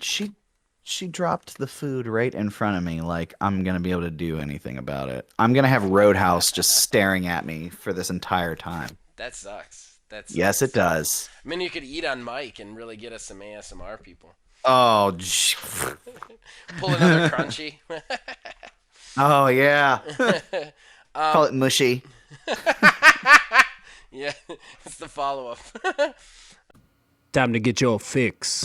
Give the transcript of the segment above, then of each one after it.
She dropped the food right in front of me, like I'm gonna be able to do anything about it. I'm gonna have Roadhouse just staring at me for this entire time. That sucks. That Yes, it sucks. does. I mean, you could eat on mic and really get us some ASMR people. Oh, Pull another crunchy. oh yeah. Call um, it mushy. yeah, it's the follow up. Time to get your fix.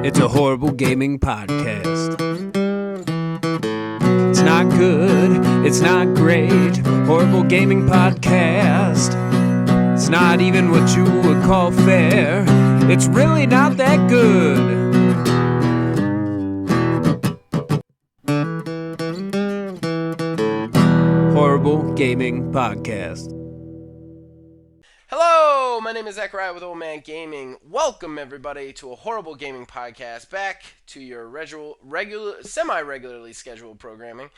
It's a horrible gaming podcast. It's not good, it's not great. Horrible gaming podcast. It's not even what you would call fair. It's really not that good. Horrible Gaming Podcast. Hello, my name is Zachariah with Old Man Gaming. Welcome everybody to a horrible gaming podcast. Back to your semi-regularly scheduled programming.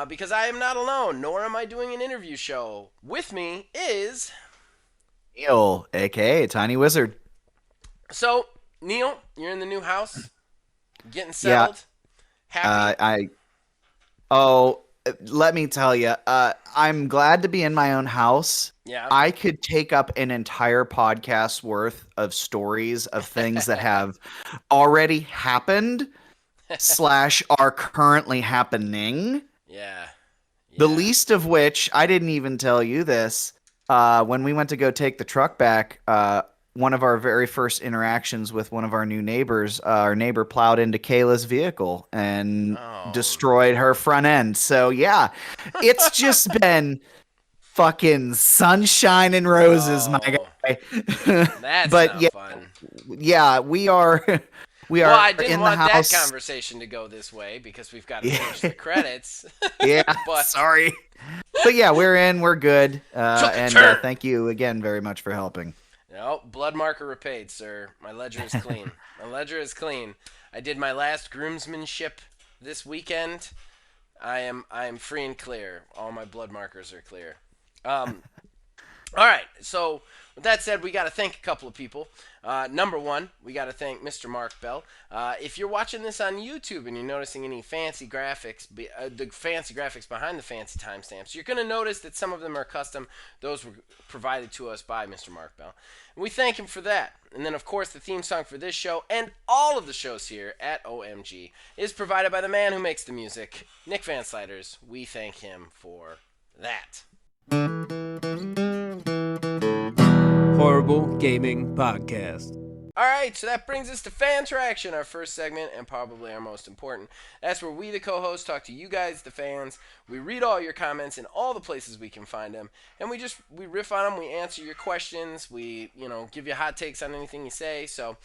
Because I am not alone, nor am I doing an interview show. With me is Neil, aka Tiny Wizard. so Neil. You're in the new house, getting Yeah. settled, happy. I Oh, let me tell you, I'm glad to be in my own house. Yeah. I could take up an entire podcast worth of stories of things that have already happened slash are currently happening. Yeah. The Yeah. least of which, I didn't even tell you this, when we went to go take the truck back, one of our very first interactions with one of our new neighbors, our neighbor plowed into Kayla's vehicle and Oh. destroyed her front end. So yeah, it's just been fucking sunshine and roses, my Oh. guy. That's But not yeah, fun. yeah, we are we Well, are I didn't in the want that house. conversation to go this way because we've got to finish Yeah, the credits. yeah, But sorry. But yeah, we're good. took a And turn. thank you again very much for helping. No, blood marker repaid, sir. My ledger is clean. My ledger is clean. I did my last groomsmanship this weekend. I am free and clear. All my blood markers are clear. Um, all right. So with that said, we got to thank a couple of people. Number one, we got to thank Mr. Mark Bell. If you're watching this on YouTube and you're noticing any fancy graphics, the fancy graphics behind the fancy timestamps, you're going to notice that some of them are custom. Those were provided to us by Mr. Mark Bell. And we thank him for that. And then, of course, the theme song for this show and all of the shows here at OMG is provided by the man who makes the music, Nick Van Sliders. We thank him for that. Horrible Gaming Podcast. All right, so that brings us to Fan Traction, our first segment and probably our most important. That's where we, the co-hosts, talk to you guys, the fans. We read all your comments in all the places we can find them, and we riff on them. We answer your questions. We give you hot takes on anything you say. So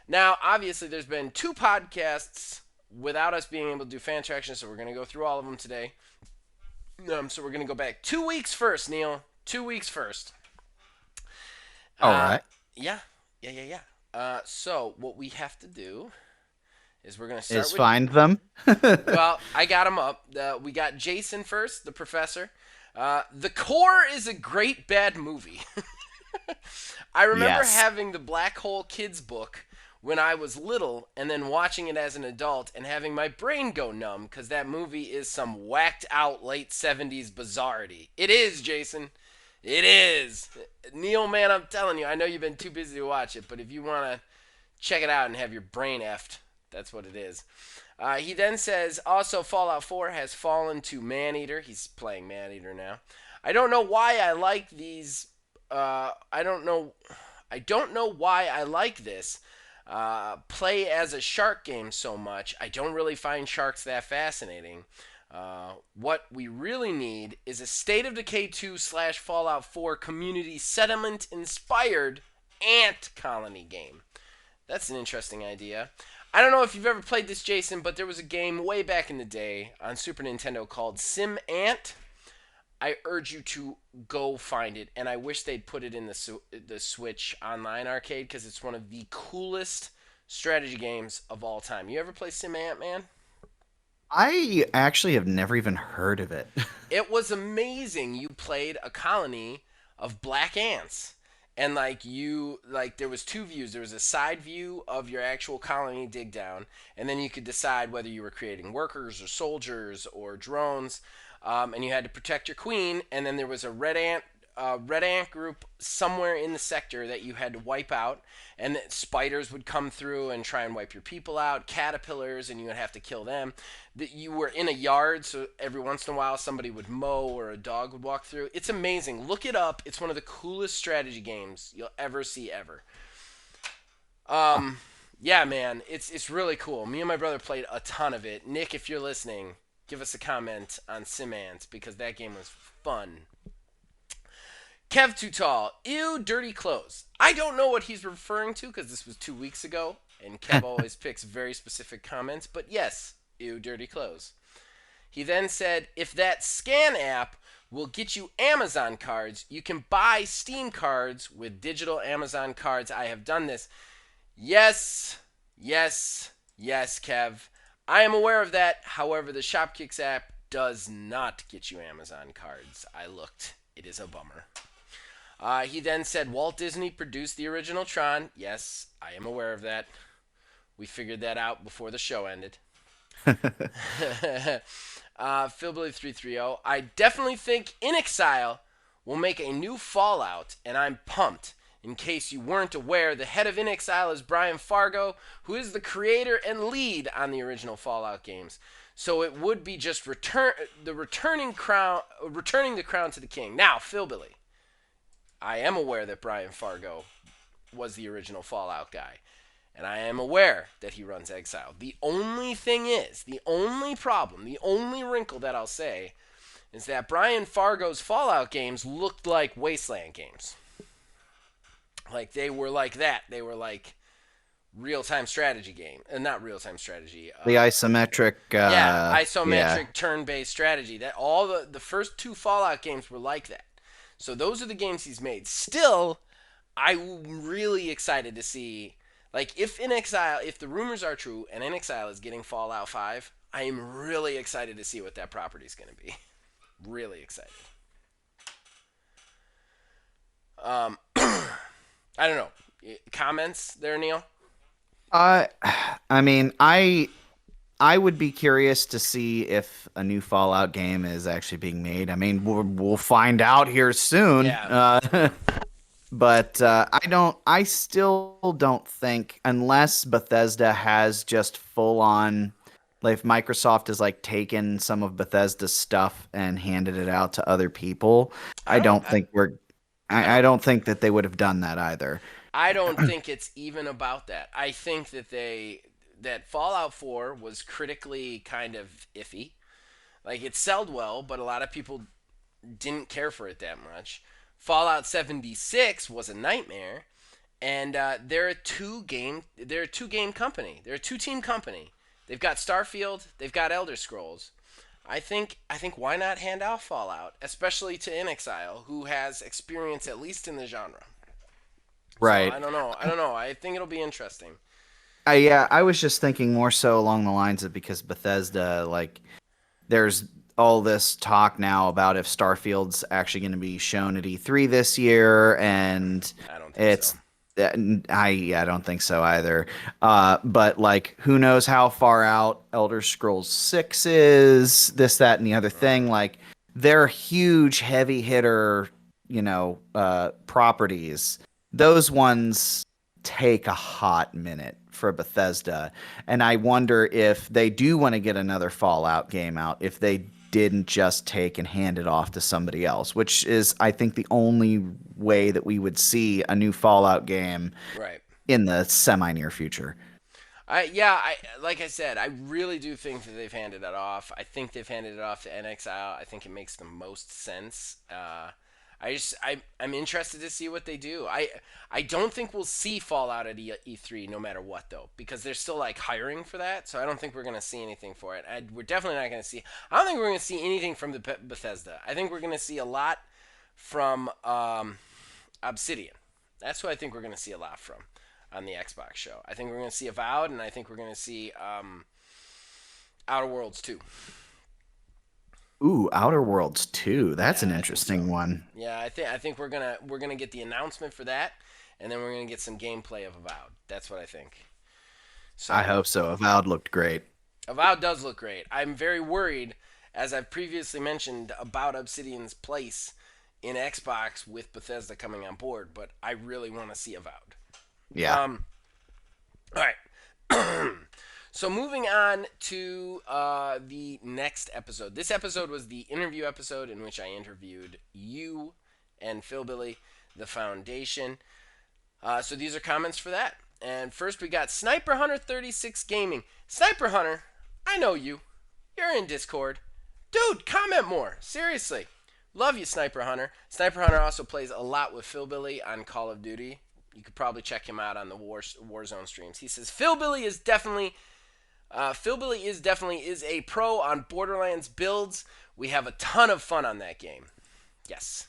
now, obviously, there's been 2 podcasts without us being able to do Fan Traction, so we're gonna go through all of them today. So we're gonna go back 2 weeks first, Neil. 2 weeks first. All right. Yeah. So what we have to do is we're gonna start Is with. find them. Well, I got him up. We got Jason first, the professor. The Core is a great bad movie. I remember Yes. having the Black Hole Kids book when I was little, and then watching it as an adult and having my brain go numb because that movie is some whacked out late 70s bizarrety. It is, Jason. It is. Neil, man, I'm telling you, I know you've been too busy to watch it, but if you want to check it out and have your brain effed, that's what it is. He then says, also, Fallout 4 has fallen to Maneater. He's playing Maneater now. I don't know why I like these. I don't know why I like this. Play as a shark game so much. I don't really find sharks that fascinating. What we really need is a State of Decay 2 / Fallout 4 community settlement inspired ant colony game. That's an interesting idea. I don't know if you've ever played this, Jason, but there was a game way back in the day on Super Nintendo called Sim Ant. I urge you to go find it, and I wish they'd put it in the Switch Online arcade because it's one of the coolest strategy games of all time. You ever play Sim Ant, man? I actually have never even heard of it. It was amazing. You played a colony of black ants. And there was two views. There was a side view of your actual colony dig down, and then you could decide whether you were creating workers or soldiers or drones. And you had to protect your queen. And then there was a red ant group somewhere in the sector that you had to wipe out, and that spiders would come through and try and wipe your people out, caterpillars, and you would have to kill them. That you were in a yard, so every once in a while somebody would mow or a dog would walk through. It's amazing. Look it up. It's one of the coolest strategy games you'll ever see ever. Yeah, man, it's really cool. Me and my brother played a ton of it. Nick, if you're listening, give us a comment on Simant because that game was fun. Kev Too Tall. Ew, dirty clothes. I don't know what he's referring to because this was 2 weeks ago, and Kev always picks very specific comments, but yes, ew, dirty clothes. He then said, if that scan app will get you Amazon cards, you can buy Steam cards with digital Amazon cards. I have done this. Yes, yes, yes, Kev. I am aware of that. However, the Shopkicks app does not get you Amazon cards. I looked. It is a bummer. He then said Walt Disney produced the original Tron. Yes, I am aware of that. We figured that out before the show ended. Philbilly330. I definitely think In Exile will make a new Fallout, and I'm pumped. In case you weren't aware, the head of In Exile is Brian Fargo, who is the creator and lead on the original Fallout games. So it would be just returning the crown to the king. Now, Philbilly, I am aware that Brian Fargo was the original Fallout guy. And I am aware that he runs Exile. The only thing is, the only problem, the only wrinkle that I'll say is that Brian Fargo's Fallout games looked like Wasteland games. Like, they were like that. They were like real-time strategy game. Not real-time strategy. The isometric, yeah, yeah. isometric turn-based strategy. That all the first two Fallout games were like that. So those are the games he's made. Still, I'm really excited to see, like, if the rumors are true and In Exile is getting Fallout 5, I am really excited to see what that property is going to be. Really excited. I don't know. Comments there, Neil? Uh, I mean, I would be curious to see if a new Fallout game is actually being made. I mean, we'll find out here soon. Yeah. But I still don't think, unless Bethesda has just full on, like if Microsoft has like taken some of Bethesda's stuff and handed it out to other people, I I don't. don't think I I don't. don't think that they would have done that either. I don't think it's even about that. I think that that Fallout 4 was critically kind of iffy. Like, it sold well, but a lot of people didn't care for it that much. Fallout 76 was a nightmare, and they're a two game company. They're a two team company. They've got Starfield, they've got Elder Scrolls. I think why not hand off Fallout, especially to In Exile, who has experience at least in the genre. So Right. I don't know. I don't know. I think it'll be interesting. Yeah, I was just thinking more so along the lines of because Bethesda, like, there's all this talk now about if Starfield's actually going to be shown at E3 this year, and I don't think so. it's I don't think so either. But like, who knows how far out Elder Scrolls 6 is? This, that, and the other thing. Like, they're huge, heavy hitter, properties. Those ones take a hot minute for Bethesda. And I wonder if they do want to get another Fallout game out, if they didn't just take and hand it off to somebody else, which is, I think, the only way that we would see a new Fallout game Right. in the semi near future. I like I said, I really do think that they've handed it off. I think they've handed it off to NXIL. I think it makes the most sense. I'm interested to see what they do. I don't think we'll see Fallout at E3 no matter what though, because they're still like hiring for that. So I don't think we're gonna see anything for it. We're definitely not gonna see. I don't think we're gonna see anything from the Bethesda. I think we're gonna see a lot from Obsidian. That's who I think we're gonna see a lot from on the Xbox show. I think we're going to see Avowed, and I think we're going to see Outer Worlds 2. Ooh, Outer Worlds 2. That's Yeah, an I think so. interesting one. Yeah, I think we're gonna get the announcement for that, and then we're gonna get some gameplay of Avowed. That's what I think. I So hope so. Avowed looked great. Avowed does look great. I'm very worried, as I've previously mentioned, about Obsidian's place in Xbox with Bethesda coming on board, but I really want to see Avowed. Yeah. Um, all right. So moving on to the next episode. This episode was the interview episode in which I interviewed you and Phil Billy, the Foundation. So these are comments for that. And first we got Sniper Hunter 36 Gaming. Sniper Hunter, I know you. You're in Discord. Dude, comment more. Seriously. Love you, Sniper Hunter. Sniper Hunter also plays a lot with Phil Billy on Call of Duty. You could probably check him out on the Warzone streams. He says Phil Billy is definitely is a pro on Borderlands builds. We have a ton of fun on that game. Yes.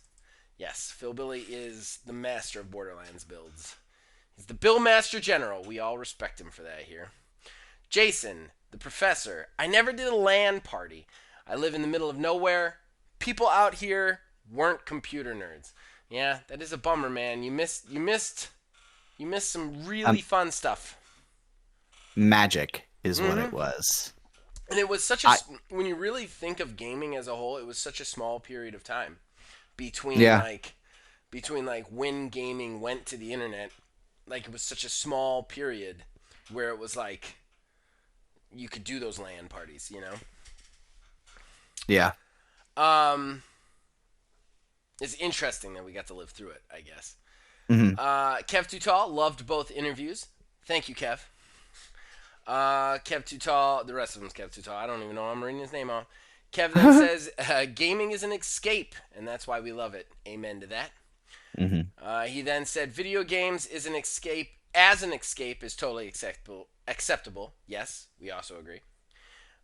Yes, Phil Billy is the master of Borderlands builds. He's the Bill Master General. We all respect him for that here. Jason, the professor. I never did a LAN party. I live in the middle of nowhere. People out here weren't computer nerds. Yeah, that is a bummer, man. You missed some really Um, fun stuff. Magic is what Mm-hmm. it was. And it was such a I when you really think of gaming as a whole, it was such a small period of time between Yeah. like when gaming went to the internet. Like it was such a small period where it was like you could do those LAN parties, you know. Yeah. Um, it's interesting that we got to live through it, I guess. Hmm. Kev Too Tall loved both interviews. Thank you, Kev. Kev Too Tall. The rest of them's Kev Too Tall. I don't even know. I'm reading his name off. Kev then says, "Gaming is an escape, and that's why we love it." Amen to that. Hmm. He then said, "Video games is an escape. As an escape is totally acceptable. Acceptable. Yes, we also agree."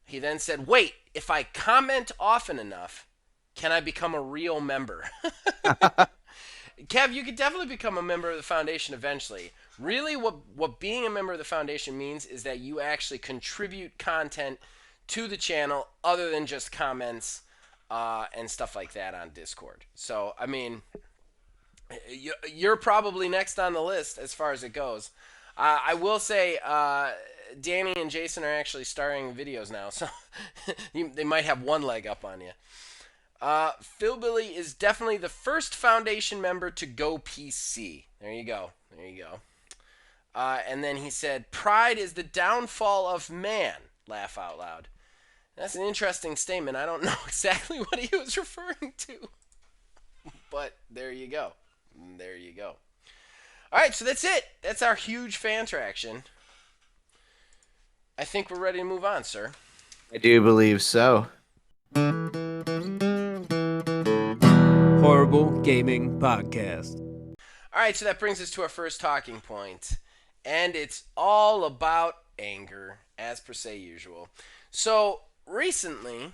He then said, "Wait, if I comment often enough, can I become a real member?" Kev, you could definitely become a member of the foundation eventually. Really, what being a member of the foundation means is that you actually contribute content to the channel other than just comments and stuff like that on Discord. So, I mean, you're probably next on the list as far as it goes. I will say, Danny and Jason are actually starring videos now, so they might have one leg up on you. Phil Billy is definitely the first Foundation member to go PC. There you go. There you go. And then he said, "Pride is the downfall of man." Laugh out loud. That's an interesting statement. I don't know exactly what he was referring to. But there you go. There you go. All right, so that's it. That's our huge fan traction. I think we're ready to move on, sir. I do believe so. Horrible Gaming Podcast. All right, so that brings us to our first talking point, and it's all about anger, as per se usual. So recently,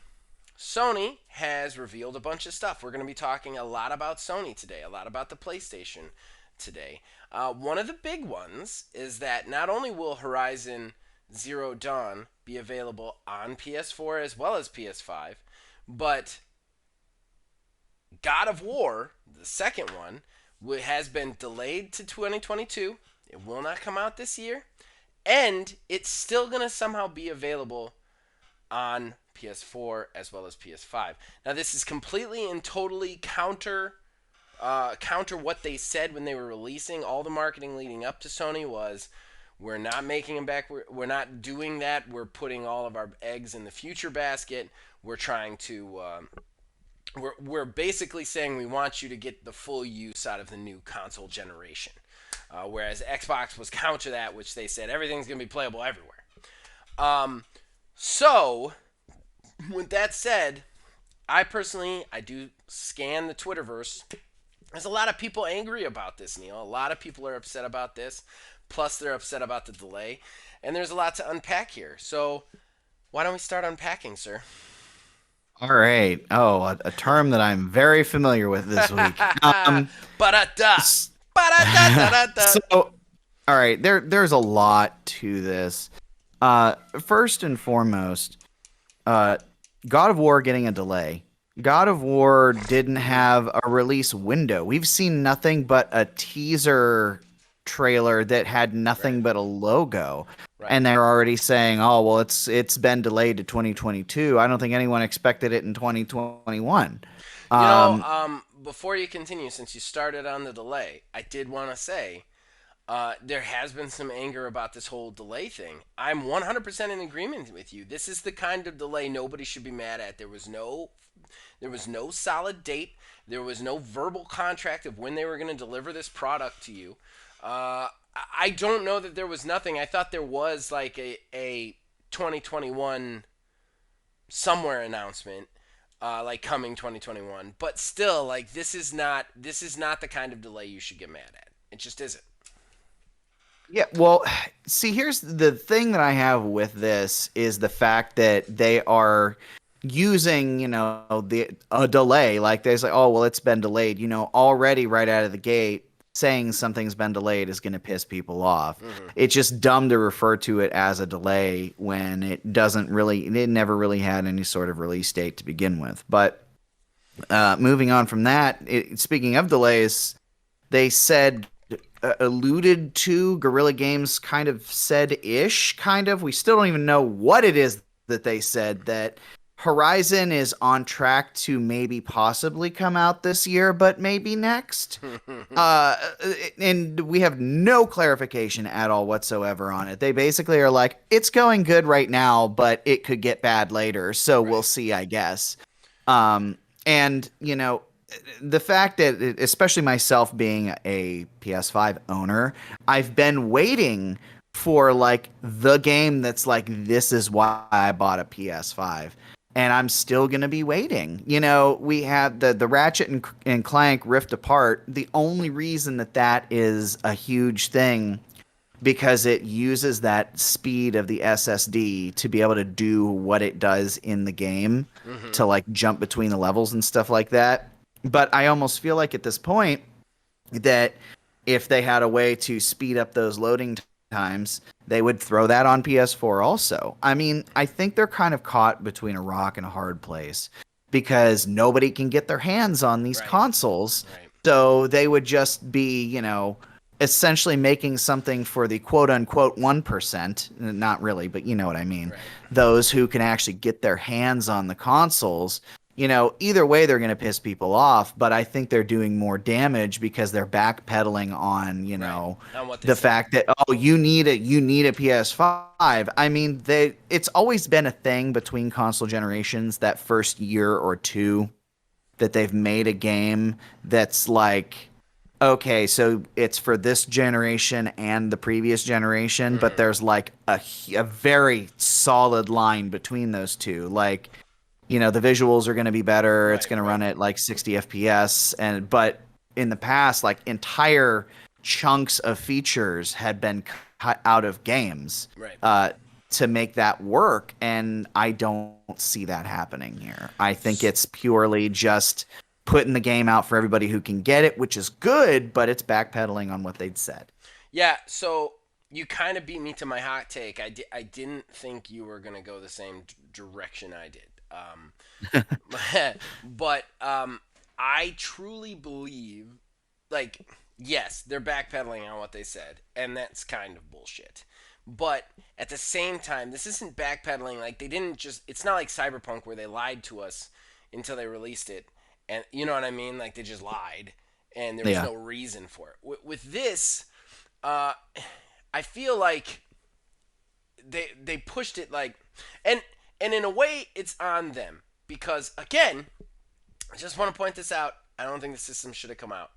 Sony has revealed a bunch of stuff. We're going to be talking a lot about Sony today, a lot about the PlayStation today. One of the big ones is that not only will Horizon Zero Dawn be available on PS4 as well as PS5, but God of War, the second one, has been delayed to 2022. It will not come out this year. And it's still going to somehow be available on PS4 as well as PS5. Now, this is completely and totally counter what they said when they were releasing. All the marketing leading up to Sony was, we're not making them back. We're not doing that. We're putting all of our eggs in the future basket. We're trying to we're basically saying we want you to get the full use out of the new console generation. Whereas Xbox was counter that, which they said everything's going to be playable everywhere. So, with that said, I do scan the Twitterverse. There's a lot of people angry about this, Neil. A lot of people are upset about this. Plus, they're upset about the delay. And there's a lot to unpack here. So, why don't we start unpacking, sir? All right. Oh, a term that I'm very familiar with this week. Ba-da-da. s- Ba-da-da-da-da-da. so, all right, there's a lot to this. First and foremost, uh, God of War getting a delay. God of War didn't have a release window. We've seen nothing but a teaser trailer that had Right. nothing but a logo. Right. And they're already saying, "Oh, well, it's been delayed to 2022." I don't think anyone expected it in 2021. Um, Before you continue, since you started on the delay, I did want to say there has been some anger about this whole delay thing. I'm 100% in agreement with you. This is the kind of delay nobody should be mad at. There was no solid date. There was no verbal contract of when they were going to deliver this product to you. I don't know that there was nothing. I thought there was like a 2021 somewhere announcement, like coming 2021. But still, like this is not the kind of delay you should get mad at. It just isn't. Yeah, well, see, here's the thing that I have with this is the fact that they are using, the a delay. Like they say, oh, well, it's been delayed. Already right out of the gate, saying something's been delayed is going to piss people off. Hmm. It's just dumb to refer to it as a delay when it never really had any sort of release date to begin with. But moving on from that, speaking of delays, they said alluded to Guerrilla Games kind of said ish kind of we still don't even know what it is that they said that Horizon is on track to maybe possibly come out this year but maybe next. uh and we have no clarification at all whatsoever on it. They basically are like, it's going good right now but it could get bad later, so we'll Right. see, I guess. And the fact that, especially myself being a PS5 owner, I've been waiting for like the game that's like, this is why I bought a PS5. And I'm still going to be waiting. We had the Ratchet and Clank Rift Apart. The only reason that is a huge thing because it uses that speed of the SSD to be able to do what it does in the game, Hmm. to like jump between the levels and stuff like that. But I almost feel like at this point that if they had a way to speed up those loading times, they would throw that on PS4 also. I mean, I think they're kind of caught between a rock and a hard place because nobody can get their hands on these Right. consoles. Right. So they would just be, essentially making something for the quote unquote 1%. Not really, but you know what I mean. Right. Those who can actually get their hands on the consoles. Either way, they're going to piss people off, but I think they're doing more damage because they're backpedaling on, Right. On what they the said. fact that, oh, you need a PS5. I mean, it's always been a thing between console generations that first year or two that they've made a game that's like, okay, so it's for this generation and the previous generation, but Hmm. there's like a very solid line between those two. Like, the visuals are going to be better. It's Right. going to Right. run at like 60 FPS, but in the past, like entire chunks of features had been cut out of games Right. uh, to make that work, and I don't see that happening here. I think it's purely just putting the game out for everybody who can get it, which is good, but it's backpedaling on what they'd said. Yeah, so you kind of beat me to my hot take. I didn't think you were going to go the same direction I did. But I truly believe, like, yes, they're backpedaling on what they said, and that's kind of bullshit. But at the same time, this isn't backpedaling. Like, they didn't just, it's not like Cyberpunk where they lied to us until they released it. And you know what I mean? Like, they just lied, and there was Yeah. no reason for it. With this, uh, I feel like they pushed it like, and and in a way it's on them because again, I just want to point this out. I don't think the system should have come out.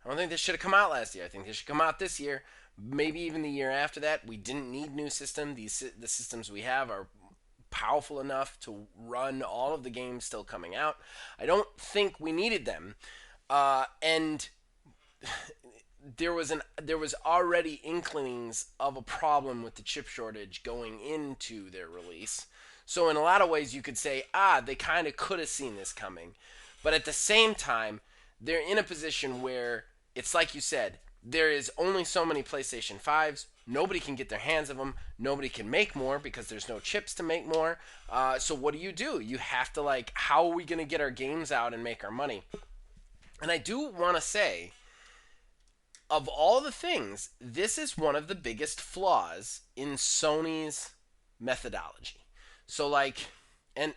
I don't think this should have come out last year. I think this should come out this year, maybe even the year after that. We didn't need new system. The systems we have are powerful enough to run all of the games still coming out. I don't think we needed them. And there was already inklings of a problem with the chip shortage going into their release. So in a lot of ways you could say, they kind of could have seen this coming. But at the same time, they're in a position where it's like you said, there is only so many PlayStation 5s, Nobody can get their hands of them. Nobody can make more because there's no chips to make more. So what do? You have to like, how are we going to get our games out and make our money? And I do want to say, of all the things, this is one of the biggest flaws in Sony's methodology. So like, and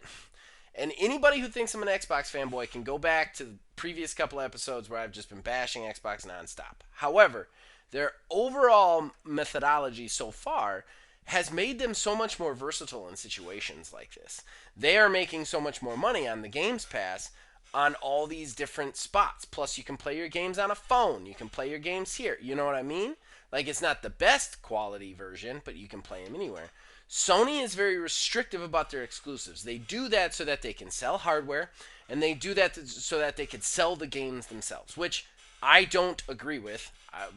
anybody who thinks I'm an Xbox fanboy can go back to the previous couple episodes where I've just been bashing Xbox nonstop. However, their overall methodology so far has made them so much more versatile in situations like this. They are making so much more money on the Games Pass on all these different spots. Plus, you can play your games on a phone. You can play your games here. You know what I mean? Like, it's not the best quality version, but you can play them anywhere. Sony is very restrictive about their exclusives. They do that so that they can sell hardware, and they do that so that they can sell the games themselves, which I don't agree with.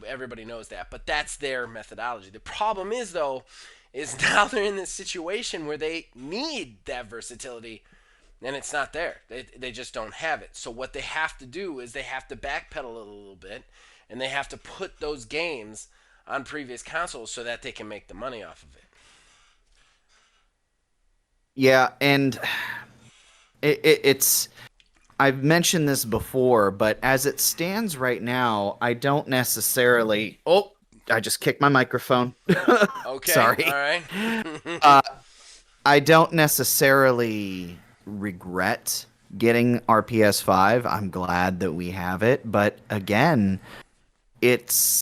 Everybody knows that, but that's their methodology. The problem is, though, is now they're in this situation where they need that versatility, and it's not there. They just don't have it. So what they have to do is they have to backpedal a little bit, and they have to put those games on previous consoles so that they can make the money off of it. Yeah, and it's I've mentioned this before, but as it stands right now, I don't necessarily. Oh, I just kicked my microphone. Okay, Sorry. all right. Uh, I don't necessarily regret getting our PS5. I'm glad that we have it, but again, it's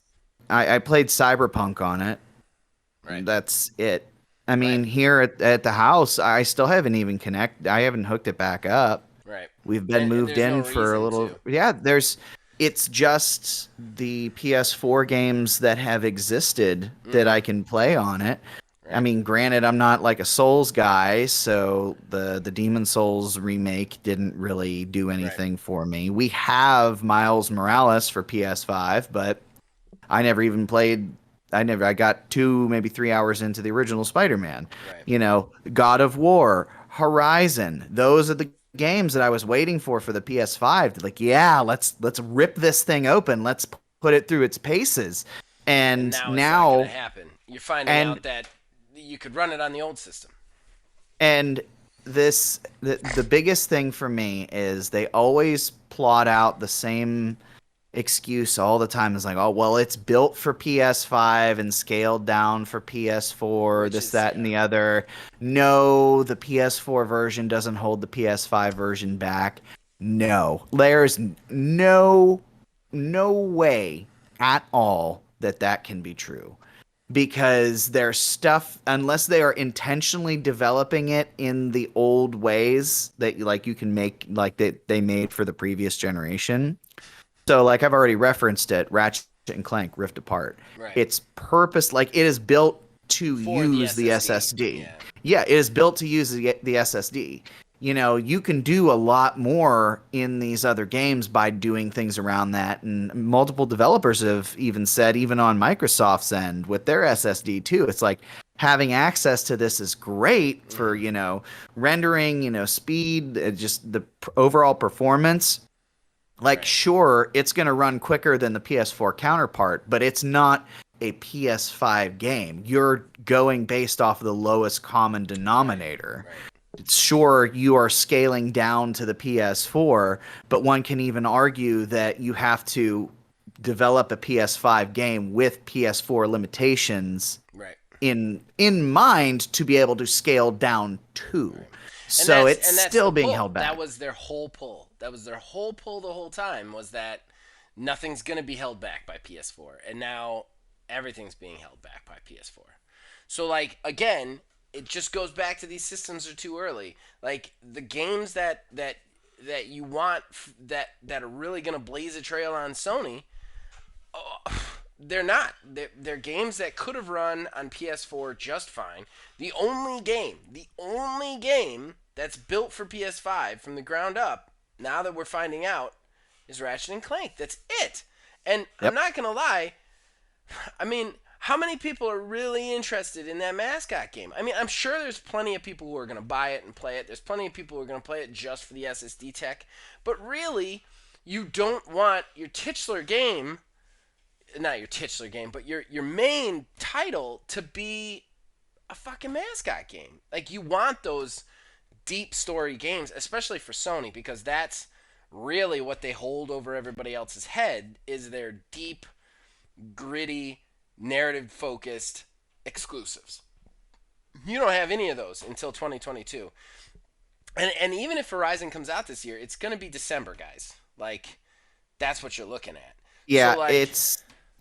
I played Cyberpunk on it. Right, That's it. I right, mean, here at the house, I still haven't even I haven't hooked it back up. right. We've been And moved there's no in for a reason little. to. Yeah, it's just the PS4 games that have existed that I Mm-hmm. can play on it. I Right, mean, granted, I'm not like a Souls guy, so the Demon Souls remake didn't really do right, anything for me. We have Miles Morales for PS5, but I never even played. I got 2, maybe 3 hours into the original Spider-Man. right. God of War, Horizon. Those are the games that I was waiting for the PS5. Like, yeah, let's rip this thing open. Let's put it through its paces. And And now it's not going to now, happen. You're finding and out that you could run it on the old system. and the biggest thing for me is they always plot out the same excuse all the time. Is like, oh well, it's built for PS5 and scaled down for PS4, Which this, is, that, and the other. No, the PS4 version doesn't hold the PS5 version back. No, there's no way at all that that can be true, because there's stuff, unless they are intentionally developing it in the old ways that like you can make, like that they made for the previous generation. So like I've already referenced it, Ratchet and Clank Rift Apart. right. It's purpose, like it is built to For the use the SSD. SSD. Yeah. Yeah, it is built to use the SSD. You can do a lot more in these other games by doing things around that. And multiple developers have even said, even on Microsoft's end with their SSD too, it's like having access to this is great for, rendering, speed, just the overall performance. Like, Right. sure, it's going to run quicker than the PS4 counterpart, but it's not a PS5 game. You're going based off the lowest common Right. denominator. Right. Sure, you are scaling down to the PS4, but one can even argue that you have to develop a PS5 game with PS4 limitations Right. in mind to be able to scale down to. Right. So it's And that's still the being pull. held back. That was their whole pull. That was their whole pull the whole time, was that nothing's going to be held back by PS4. And now everything's being held back by PS4. So like again, it just goes back to these systems are too early. Like the games that you want that are really going to blaze a trail on Sony, they're not. They're games that could have run on PS4 just fine. The only game that's built for PS5 from the ground up, now that we're finding out, is Ratchet and Clank. That's it. And Yep. I'm not gonna lie. I mean, how many people are really interested in that mascot game? I mean, I'm sure there's plenty of people who are gonna buy it and play it. There's plenty of people who are gonna play it just for the SSD tech. But really, you don't want your titular game not your titular game, but your main title to be a fucking mascot game. Like you want those deep story games, especially for Sony, because that's really what they hold over everybody else's head is their deep, gritty, narrative focused exclusives. You don't have any of those until 2022. And even if Horizon comes out this year, it's going to be December, guys. Like that's what you're looking at. So Yeah, like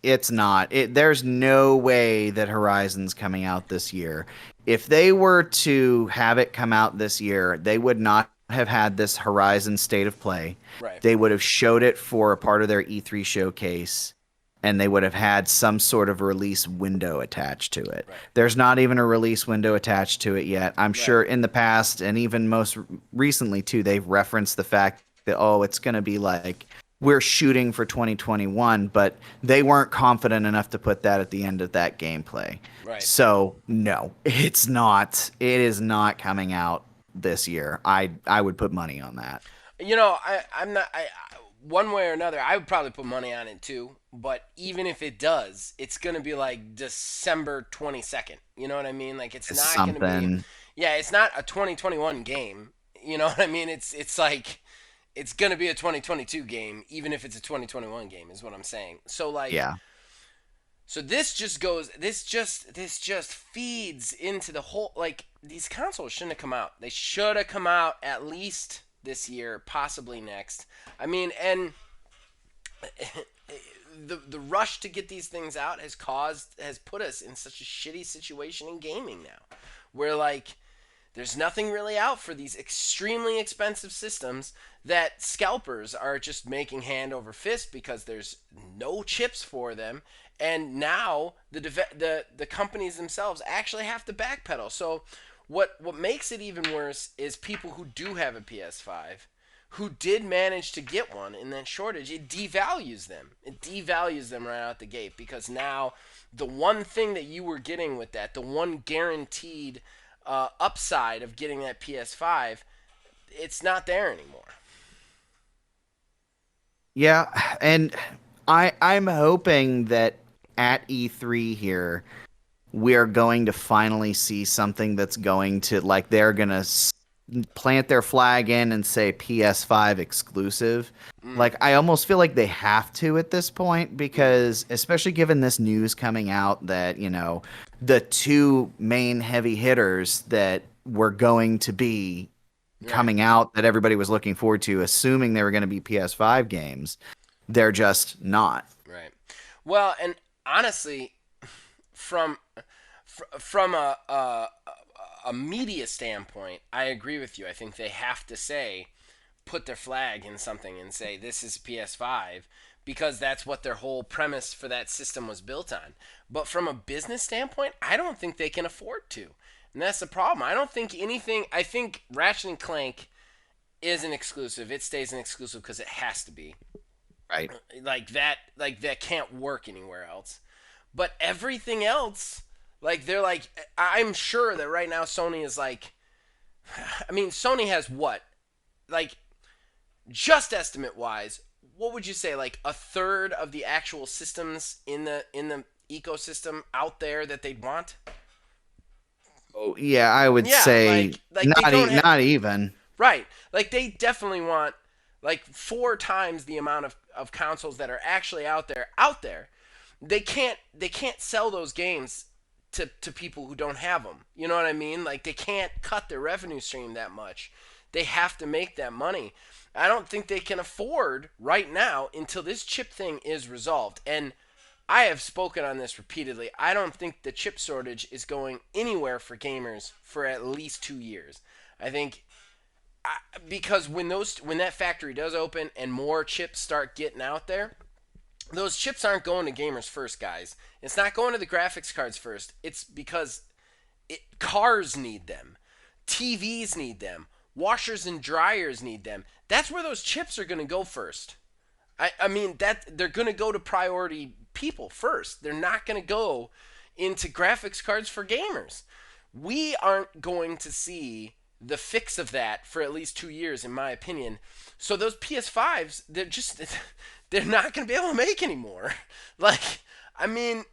it's not. There's no way that Horizon's coming out this year. If they were to have it come out this year, they would not have had this Horizon State of Play. right. They would have showed it for a part of their E3 showcase, and they would have had some sort of release window attached to it. Right. There's not even a release window attached to it yet. I'm sure in the past, and even most recently too, they've referenced the fact that, oh, it's going to be like we're shooting for 2021, but they weren't confident enough to put that at the end of that gameplay. Right. So no, it's not. It is not coming out this year. I would put money on that. You know, I'm not. One way or another, I would probably put money on it too. But even if it does, it's gonna be like December 22nd. You know what I mean? Like it's not gonna be. Something. Yeah, it's not a 2021 game. You know what I mean? It's like it's gonna be a 2022 game, even if it's a 2021 game. Is what I'm saying. So like. Yeah. So this just goes. This just feeds into the whole. Like these consoles shouldn't have come out. They should have come out at least this year, possibly next. I mean, and the rush to get these things out has put us in such a shitty situation in gaming now, where like there's nothing really out for these extremely expensive systems that scalpers are just making hand over fist because there's no chips for them, and now the companies themselves actually have to backpedal. So what makes it even worse is people who do have a PS5 who did manage to get one in that shortage, it devalues them. It devalues them right out the gate because now the one thing that you were getting with that, the one guaranteed upside of getting that PS5, it's not there anymore. Yeah, and I'm hoping that at E3 here we're going to finally see something that's going to like they're going to plant their flag in and say PS5 exclusive. Like I almost feel like they have to at this point because especially given this news coming out that, you know, the two main heavy hitters that were going to be coming out that everybody was looking forward to, assuming they were going to be PS5 games, they're just not. Right. Well, and honestly, from a media standpoint, I agree with you. I think they have to say, put their flag in something and say this is PS5 because that's what their whole premise for that system was built on. But from a business standpoint, I don't think they can afford to. And that's the problem. I don't think anything. I think Ratchet and Clank is an exclusive. It stays an exclusive because it has to be. Right. Like that can't work anywhere else. But everything else, like they're like, I'm sure that right now Sony is like, I mean, Sony has what, like, just estimate wise, what would you say, like a third of the actual systems in the ecosystem out there that they'd want? Oh, yeah, I would Yeah, say like they don't have, not even. right. Like they definitely want like 4 times the amount of consoles that are actually out there. They can't sell those games to people who don't have them. You know what I mean? Like they can't cut their revenue stream that much. They have to make that money. I don't think they can afford right now until this chip thing is resolved. And I have spoken on this repeatedly. I don't think the chip shortage is going anywhere for gamers for at least 2 years. I think because when that factory does open and more chips start getting out there, those chips aren't going to gamers first, guys. It's not going to the graphics cards first. It's because cars need them, TVs need them, washers and dryers need them. That's where those chips are going to go first. I mean that they're going to go to priority people first. They're not going to go into graphics cards for gamers. We aren't going to see the fix of that for at least 2 years, in my opinion. So those PS5s, they're not going to be able to make anymore. Like I mean,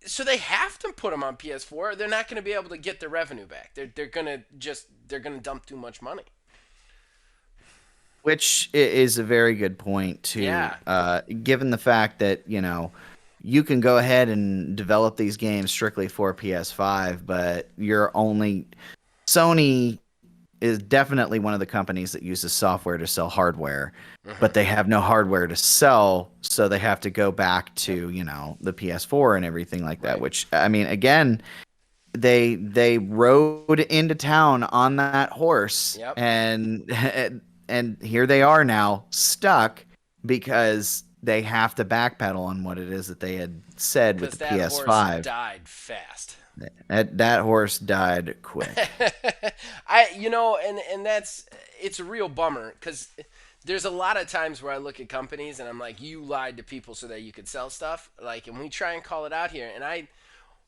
so they have to put them on PS4. They're not going to be able to get their revenue back. They're gonna dump too much money. Which is a very good point too, Yeah. given the fact that, you can go ahead and develop these games strictly for PS5, but Sony is definitely one of the companies that uses software to sell hardware, Hmm. but they have no hardware to sell, so they have to go back Yep. to, the PS4 and everything like that, Right. which I mean, again, they rode into town on that horse, Yep. and and here they are now stuck because they have to backpedal on what it is that they had said with Because the that horse PS5. died fast. That horse died quick. And that's it's a real bummer because there's a lot of times where I look at companies and I'm like, you lied to people so that you could sell stuff. Like, and we try and call it out here, and I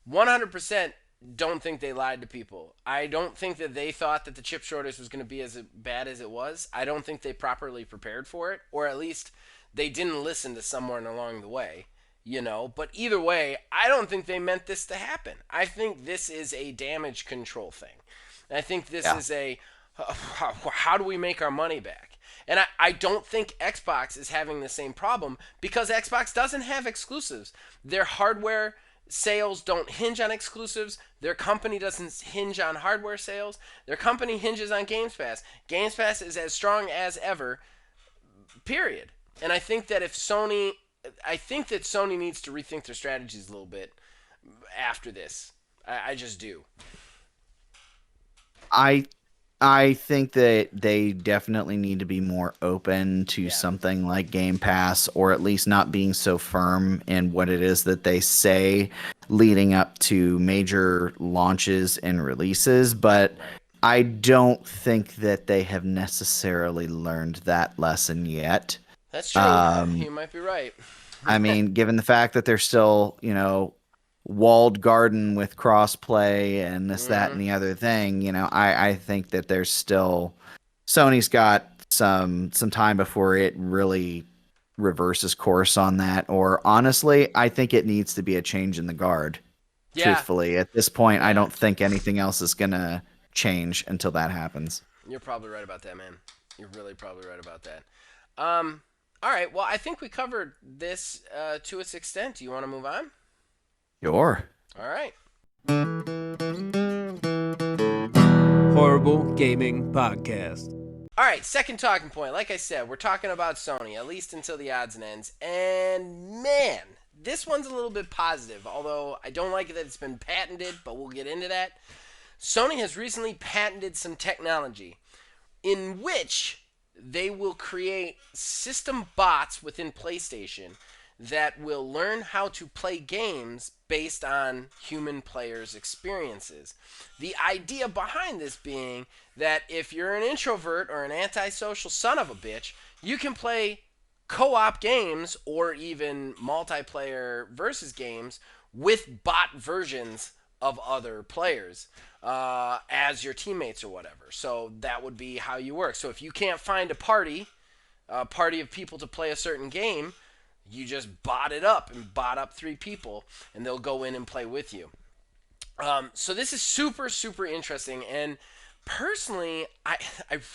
100% don't think they lied to people. I don't think that they thought that the chip shortage was going to be as bad as it was. I don't think they properly prepared for it, or at least they didn't listen to someone along the way. But either way, I don't think they meant this to happen. I think this is a damage control thing. I think this Yeah. is how do we make our money back? And I don't think Xbox is having the same problem because Xbox doesn't have exclusives. Their hardware sales don't hinge on exclusives. Their company doesn't hinge on hardware sales. Their company hinges on Games Pass. Games Pass is as strong as ever, period. And I think that Sony needs to rethink their strategies a little bit after this. I just do. I I think that they definitely need to be more open to Yeah. something like Game Pass, or at least not being so firm in what it is that they say leading up to major launches and releases. But Right. I don't think that they have necessarily learned that lesson yet. That's true. Um, You might be right. I mean, given the fact that they're still, walled garden with crossplay and this, that, Hmm. and the other thing, I think that there's still Sony's got some time before it really reverses course on that. Or honestly, I think it needs to be a change in the guard. Yeah. Truthfully, at this point, I Yeah. don't think anything else is gonna change until that happens. You're probably right about that, man. You're really probably right about that. Um. All right. Well, I think we covered this to its extent. Do you want to move on? Sure. All right. Horrible Gaming Podcast. All right, second talking point. Like I said, we're talking about Sony, at least until the odds and ends. And man, this one's a little bit positive, although I don't like it that it's been patented, but we'll get into that. Sony has recently patented some technology in which they will create system bots within PlayStation that will learn how to play games based on human players' experiences. The idea behind this being that if you're an introvert or an antisocial son of a bitch, you can play co op games or even multiplayer versus games with bot versions of other players as your teammates or whatever. So that would be how you work. So if you can't find a party of people to play a certain game, you just bot it up and bot up three people, and they'll go in and play with you. So this is super, super interesting, and personally, I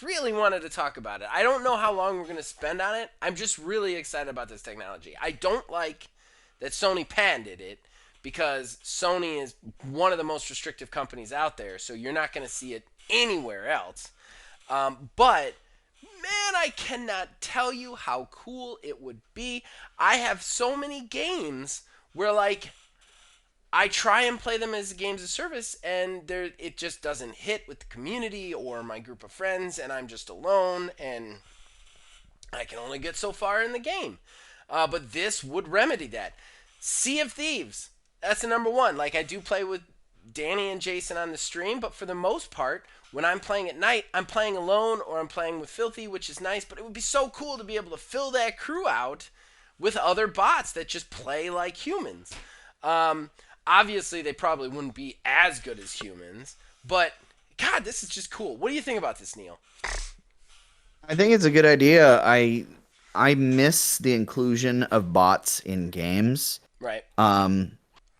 really wanted to talk about it. I don't know how long we're going to spend on it. I'm just really excited about this technology. I don't like that Sony patented it because Sony is one of the most restrictive companies out there, so you're not going to see it anywhere else. But man, I cannot tell you how cool it would be. I have so many games where like I try and play them as games of service, and it just doesn't hit with the community or my group of friends, and I'm just alone, and I can only get so far in the game. But this would remedy that. Sea of Thieves. That's the number one. Like I do play with Danny and Jason on the stream, but for the most part, when I'm playing at night, I'm playing alone or I'm playing with Filthy, which is nice. But it would be so cool to be able to fill that crew out with other bots that just play like humans. Um, Obviously, they probably wouldn't be as good as humans, but God, this is just cool. What do you think about this, Neil? I think it's a good idea. I miss the inclusion of bots in games. Right. Um,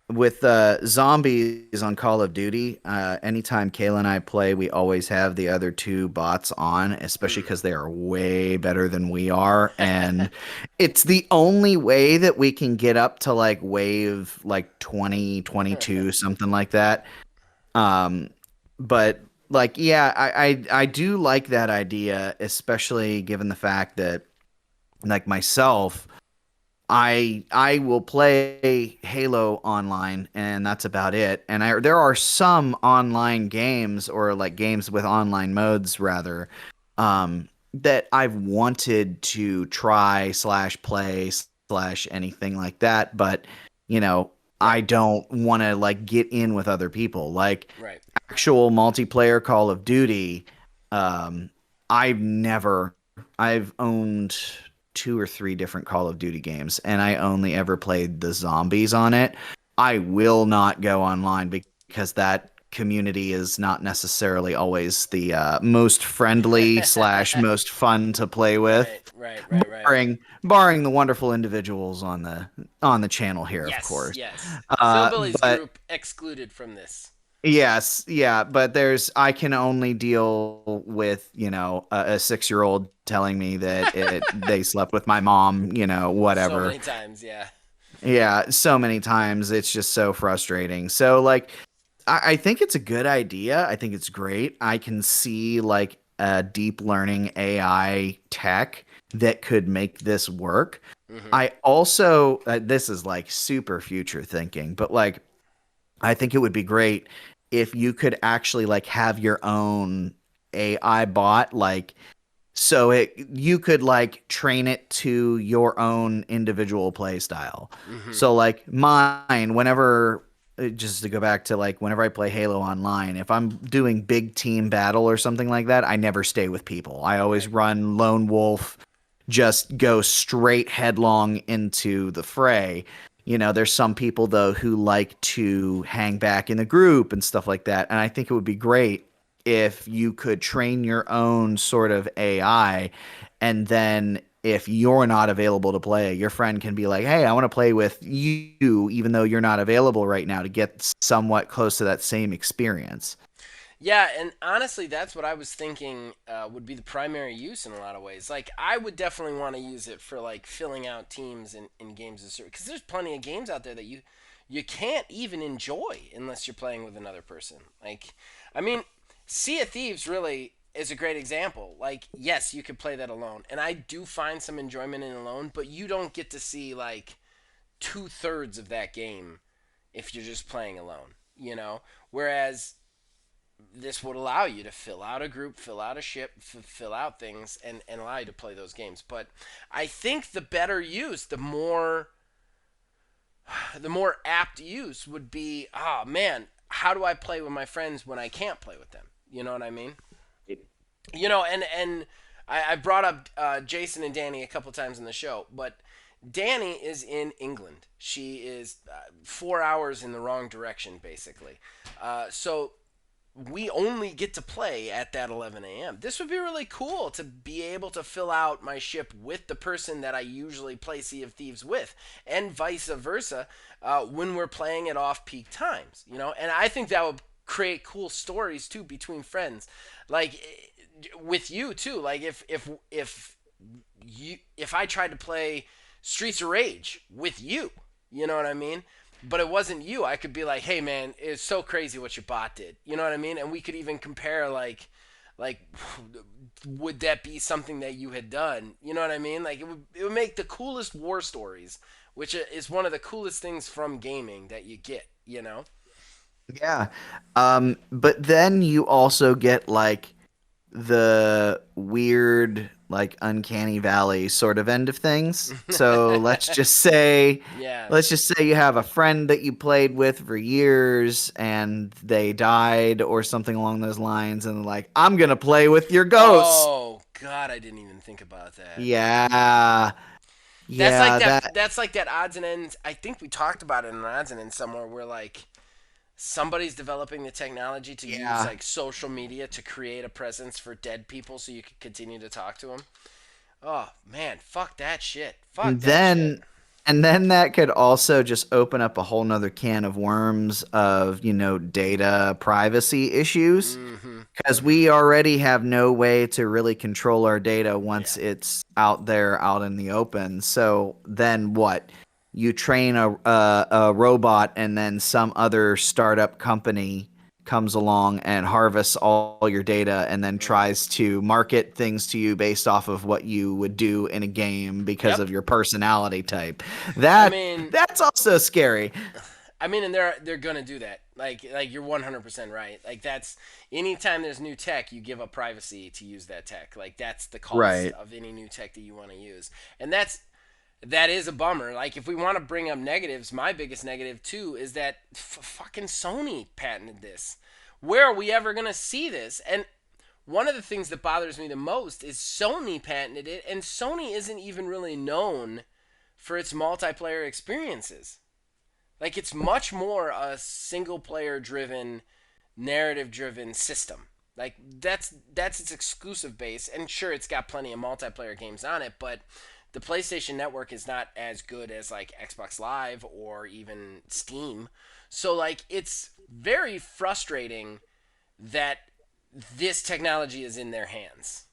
with zombies on Call of Duty, anytime Kayla and I play, we always have the other two bots on, especially Mm. because they are way better than we are. And it's the only way that we can get up to like wave like 20, 22, something like that. Um, but like, yeah, I do like that idea, especially given the fact that like myself. I will play Halo online and that's about it. And there are some online games or like games with online modes rather that I've wanted to try slash play slash anything like that, but you know, I Right. don't want to like get in with other people. Like Right. actual multiplayer Call of Duty, um, I've never, I've owned two or three different Call of Duty games, and I only ever played the zombies on it. I will not go online because that community is not necessarily always the most friendly slash most fun to play with. Right. Right. Right. Right. Barring the wonderful individuals on the channel here, of Yes. course. Yes. Philbilly's But group excluded from this. yes, yeah, but I can only deal with, a 6-year-old telling me that they slept with my mom, So whatever. many times. Yeah. Yeah, so many times it's just so frustrating. So like I think it's a good idea. I think it's great. I can see like a deep learning AI tech that could make this work. Hmm. I also this is like super future thinking, but like I think it would be great if you could actually like have your own AI bot, like so you could like train it to your own individual play style. Hmm. So like mine, whenever just to go back to like whenever I play Halo online, if I'm doing big team battle or something like that, I never stay with people. I always Right. run lone wolf, just go straight headlong into the fray. There's some people though who like to hang back in the group and stuff like that. And I think it would be great if you could train your own sort of AI and then if you're not available to play, your friend can be like, "Hey, I want to play with you even though you're not available right now to get somewhat close to that same experience." Yeah, and honestly, that's what I was thinking would be the primary use in a lot of ways. Like, I would definitely want to use it for like filling out teams in games of because there's plenty of games out there that you can't even enjoy unless you're playing with another person. Like, I mean, Sea of Thieves really is a great example. Like, yes, you could play that alone, and I do find some enjoyment in alone, but you don't get to see like 2/3 of that game if you're just playing alone. Whereas this would allow you to fill out a group, fill out a ship, fill out things, and allow you to play those games. But I think the better use, the more apt use would be, oh man, how do I play with my friends when I can't play with them? You know what I mean? And I brought up Jason and Danny a couple times in the show, but Danny is in England. She is 4 hours in the wrong direction, basically. So we only get to play at that 11 a.m. This would be really cool to be able to fill out my ship with the person that I usually play Sea of Thieves with, and vice versa when we're playing at off peak times. And I think that would create cool stories too between friends, like with you too. Like if I tried to play Streets of Rage with you, you know what I mean? But it wasn't you. I could be like, "Hey man, it's so crazy what your bot did." You know what I mean? And we could even compare like would that be something that you had done? You know what I mean? Like it would make the coolest war stories, which is one of the coolest things from gaming that you get. Yeah. But then you also get like the weird, like uncanny valley sort of end of things. So Yeah. let's just say you have a friend that you played with for years and they died or something along those lines, and like, I'm gonna play with your ghosts. Oh god, I didn't even think about that. Yeah. That's like Yeah, that. that That's like that odds and ends. I think we talked about it in odds and ends somewhere where like somebody's developing the technology to use yeah. like social media to create a presence for dead people so you can continue to talk to them. Oh man, fuck that shit. Fuck And that shit. And then that could also just open up a whole nother can of worms of, data privacy issues. Mm-hmm. Because Mm-hmm. we already have no way to really control our data once Yeah. it's out there, out in the open. So then what? You train a robot, and then some other startup company comes along and harvests all your data, and then Right. tries to market things to you based off of what you would do in a game because Yep. of your personality type. I That mean, that's also scary. and they're gonna do that. Like you're 100% right. Like that's anytime there's new tech, you give up privacy to use that tech. Like that's the cost Right. of any new tech that you want to use, and that is a bummer. Like if we want to bring up negatives, my biggest negative too is that fucking Sony patented this. Where are we ever gonna see this? And one of the things that bothers me the most is Sony patented it, and Sony isn't even really known for its multiplayer experiences. Like it's much more a single player driven, narrative driven system. Like that's its exclusive base, and sure, it's got plenty of multiplayer games on it, but the PlayStation Network is not as good as like Xbox Live or even Steam. So like it's very frustrating that this technology is in their hands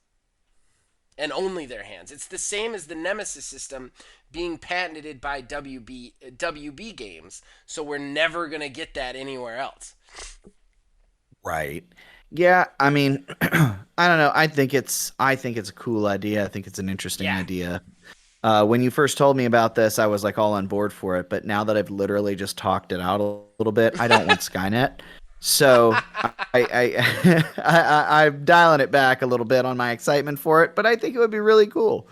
and only their hands. It's the same as the Nemesis system being patented by WB Games, so we're never gonna get that anywhere else. Right. Yeah, I mean, I don't know. I think it's a cool idea. I think it's an interesting Yeah, idea. When you first told me about this, I was like all on board for it. But now that I've literally just talked it out a little bit, I don't want Skynet. So I'm dialing it back a little bit on my excitement for it. But I think it would be really cool.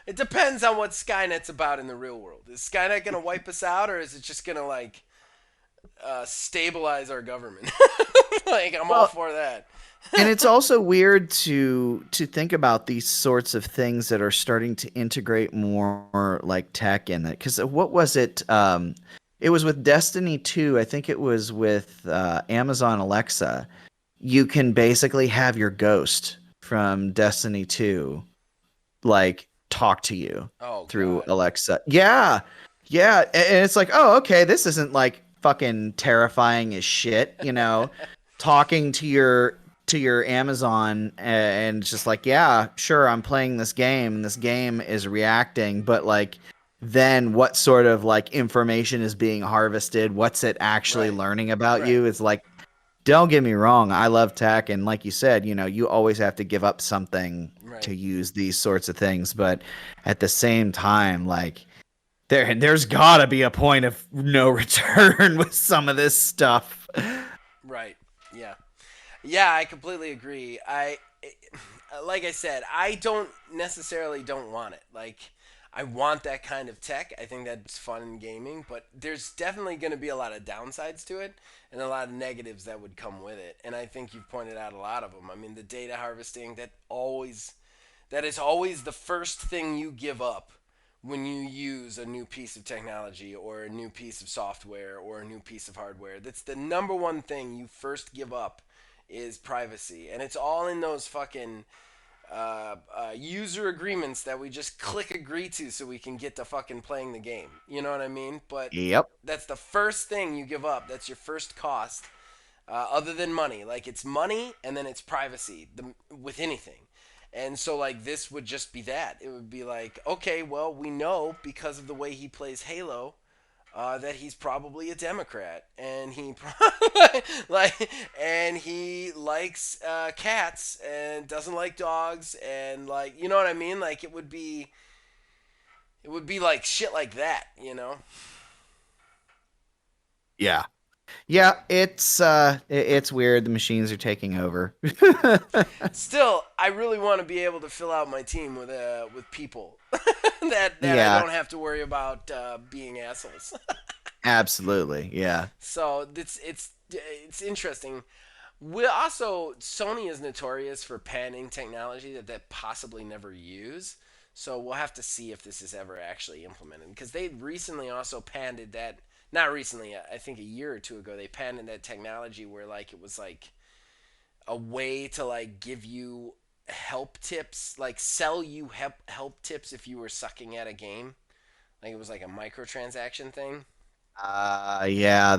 it depends on what Skynet's about in the real world. Is Skynet gonna wipe us out, or is it just gonna like stabilize our government? Like I'm all Well, for that. and it's also weird to think about these sorts of things that are starting to integrate more like tech in it. Because what was it? It was with Destiny 2. I think it was with Amazon Alexa. You can basically have your ghost from Destiny 2 like talk to you Oh through God. Alexa. Yeah. Yeah. And it's like, oh, okay, this isn't like fucking terrifying as shit, talking to your Amazon and it's just like, yeah, sure, I'm playing this game and this game is reacting, but like then what sort of like information is being harvested? What's it actually Right. learning about Right. you? Is like don't get me wrong, I love tech, and like you said, you always have to give up something Right. to use these sorts of things, but at the same time, like there's got to be a point of no return with some of this stuff. Right. Yeah. Yeah, I completely agree. Like I said, I don't want it. Like, I want that kind of tech. I think that's fun in gaming, but there's definitely going to be a lot of downsides to it and a lot of negatives that would come with it. And I think you've pointed out a lot of them. I mean, the data harvesting that is always the first thing you give up when you use a new piece of technology or a new piece of software or a new piece of hardware. That's the number one thing you first give up is privacy, and it's all in those fucking user agreements that we just click agree to so we can get to fucking playing the game. You know what I mean? But Yep. that's the first thing you give up. That's your first cost, other than money. Like it's money and then it's privacy with anything. And so like this would just be that. It would be like, okay, well we know because of the way he plays Halo that he's probably a Democrat, and he like, and he likes cats and doesn't like dogs, and like, you know what I mean? Like it would be like shit like that, you know? Yeah. Yeah, it's weird. The machines are taking over. Still, I really want to be able to fill out my team with people that I Yeah, don't have to worry about being assholes. absolutely. Yeah. So it's interesting. We also Sony is notorious for panning technology that possibly never use. So we'll have to see if this is ever actually implemented because they recently also patented that. Not recently, I think a year or two ago, they patented that technology where like it was like a way to like give you help tips, like sell you help tips if you were sucking at a game. Like it was like a microtransaction thing. Yeah,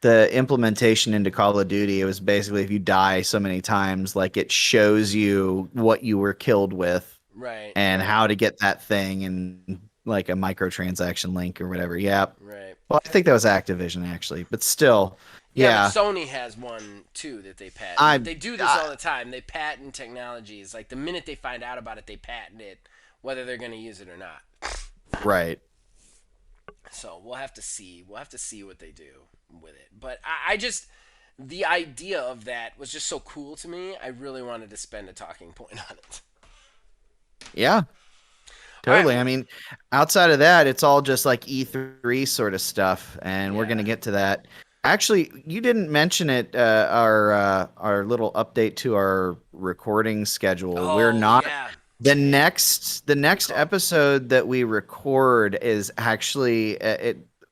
the implementation into Call of Duty, it was basically if you die so many times, like it shows you what you were killed with Right, and right, how to get that thing and like a microtransaction link or whatever. Yeah. right. Well, I think that was Activision actually, but still, Yeah, but yeah. Sony has one too that they patent. But I, they do this I all the time. They patent technologies. Like the minute they find out about it, they patent it, whether they're going to use it or not. right. So we'll have to see. We'll have to see what they do with it. But I just the idea of that was just so cool to me. I really wanted to spend a talking point on it. Yeah. All right. Totally. I mean, outside of that, it's all just like E3 sort of stuff, and we're going Yeah. to get to that. Actually, you didn't mention it. Our little update to our recording schedule. We're Oh not yeah. Yeah. the next Good call. episode that we record is actually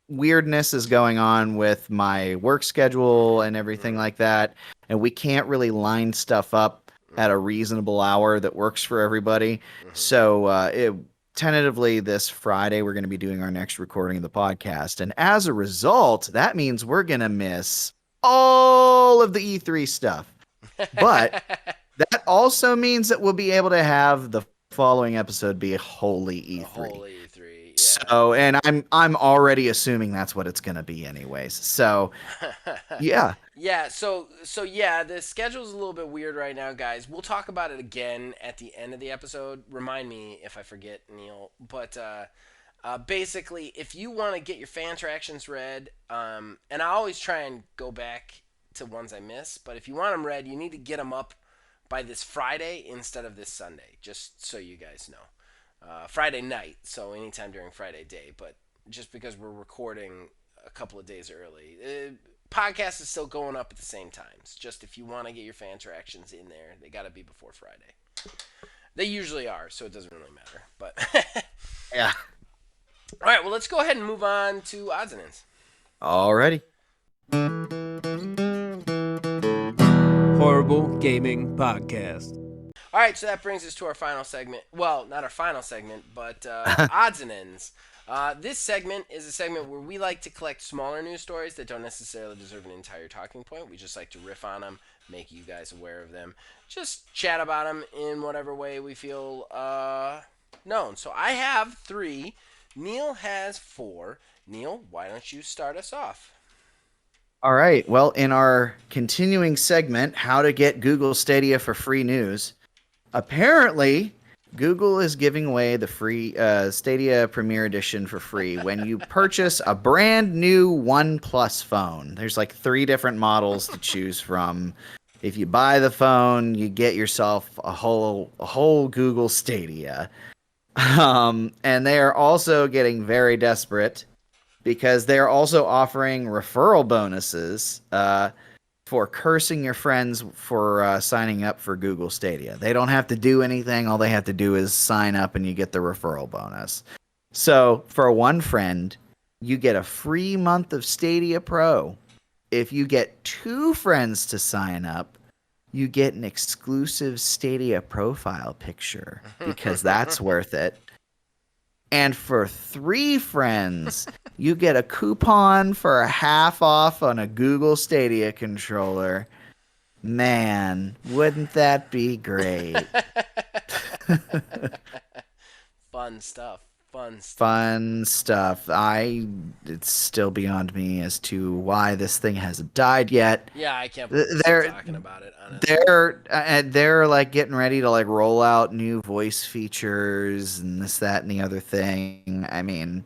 weirdness is going on with my work schedule Mm-hmm. and everything Mm-hmm. like that, and we can't really line stuff up at a Mm-hmm. reasonable hour that works for everybody. Mm-hmm. So tentatively this Friday we're going to be doing our next recording of the podcast, and as a result, that means we're going to miss all of the E3 stuff. But that also means that we'll be able to have the following episode be a wholly E3. Holy three. So, and I'm already assuming that's what it's going to be anyways. So, Yeah. yeah. Yeah, so yeah, the schedule's a little bit weird right now, guys. We'll talk about it again at the end of the episode. Remind me if I forget, Neil. But basically, if you want to get your fan interactions read, and I always try and go back to ones I miss, but if you want them read, you need to get them up by this Friday instead of this Sunday, just so you guys know. Friday night, so anytime during Friday day, but just because we're recording a couple of days early. Podcast is still going up at the same times. Just if you want to get your fan interactions in there, they got to be before Friday. They usually are, so it doesn't really matter. But Yeah. all right, well, let's go ahead and move on to odds and ends. Alrighty. Horrible Gaming Podcast. All right, so that brings us to our final segment. Well, not our final segment, but odds and ends. This segment is a segment where we like to collect smaller news stories that don't necessarily deserve an entire talking point. We just like to riff on them, make you guys aware of them, just chat about them in whatever way we feel known. So I have 3. Neil has 4. Neil, why don't you start us off? All right. Well, in our continuing segment, how to get Google Stadia for free news, apparently Google is giving away the free Stadia Premier Edition for free when you purchase a brand new OnePlus phone. There's like 3 different models to choose from. If you buy the phone, you get yourself a whole Google Stadia. And they are also getting very desperate because they're also offering referral bonuses for cursing your friends for signing up for Google Stadia. They don't have to do anything. All they have to do is sign up and you get the referral bonus. So for one friend, you get a free month of Stadia Pro. If you get 2 friends to sign up, you get an exclusive Stadia profile picture because that's worth it. And for 3 friends, you get a coupon for a half off on a Google Stadia controller. Man, wouldn't that be great? Fun stuff. Fun stuff. Fun stuff. It's still beyond me as to why this thing hasn't died yet. Yeah, I can't believe we're still They're talking about it, honestly. they're like getting ready to like roll out new voice features and this, that, and the other thing. I mean,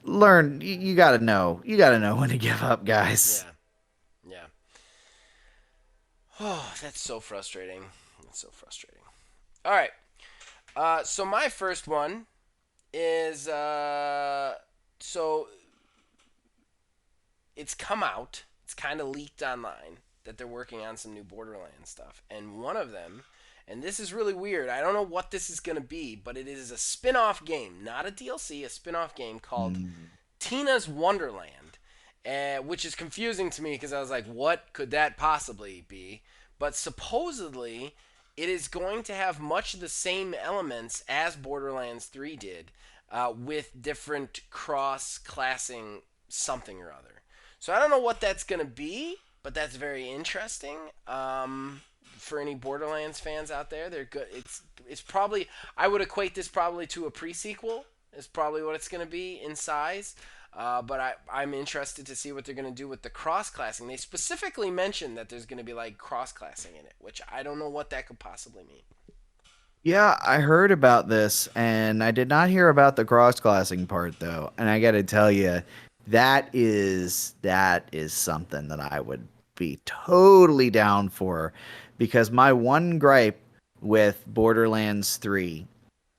you gotta know. You gotta know when to give up, guys. Yeah. Yeah. Oh, that's so frustrating. That's so frustrating. All right. So my first one is so it's come out. It's kind of leaked online that they're working on some new Borderlands stuff, and one of them, and this is really weird. I don't know what this is gonna be, but it is a spin-off game, not a DLC, a spin-off game called Tina's Wonderland, which is confusing to me because I was like, what could that possibly be? But supposedly, it is going to have much of the same elements as Borderlands 3 did. with different cross-classing something or other. So I don't know what that's gonna be, but that's very interesting. For any Borderlands fans out there, they're good. It's probably, I would equate this probably to a pre-sequel. Is probably what it's gonna be in size. But I'm interested to see what they're going to do with the cross classing. They specifically mentioned that there's going to be like cross classing in it, which I don't know what that could possibly mean. Yeah, I heard about this, and I did not hear about the cross-classing part though. And I got to tell you, that is something that I would be totally down for, because my one gripe with Borderlands 3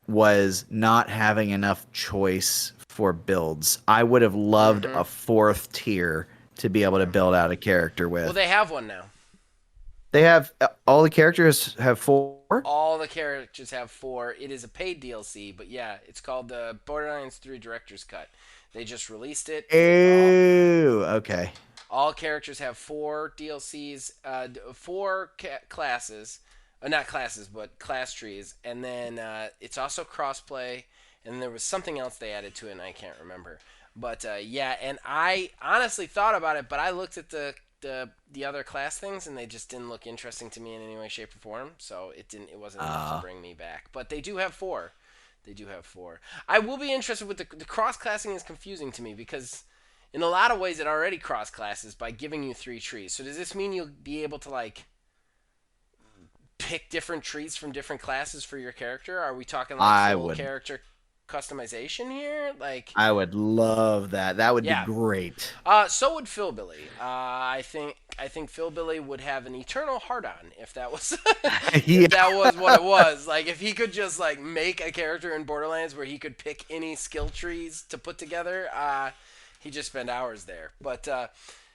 was not having enough choice for builds. I would have loved Mm-hmm. a fourth tier to be able to build out a character Well, with. they have one now. They have all the characters have four. All the characters have four. It is a paid DLC, but yeah, it's called the Borderlands 3 Director's Cut. They just released it. Oh, okay. All characters have four DLCs, four classes, not classes, but class trees, and then it's also crossplay. And there was something else they added to it, and I can't remember. But yeah, and I honestly thought about it, but I looked at the other class things, and they just didn't look interesting to me in any way, shape, or form. So it wasn't enough to Uh, bring me back. But they do have four. They do have four. I will be interested with the cross classing is confusing to me because in a lot of ways it already cross classes by giving you three trees. So does this mean you'll be able to like pick different trees from different classes for your character? Are we talking like I full would character customization here? Like, I would love that. That would be yeah. great. So would Philbilly. I think Philbilly would have an eternal heart on if that was Yeah. if that was what it was. Like if he could just like make a character in Borderlands where he could pick any skill trees to put together, he'd just spend hours there. But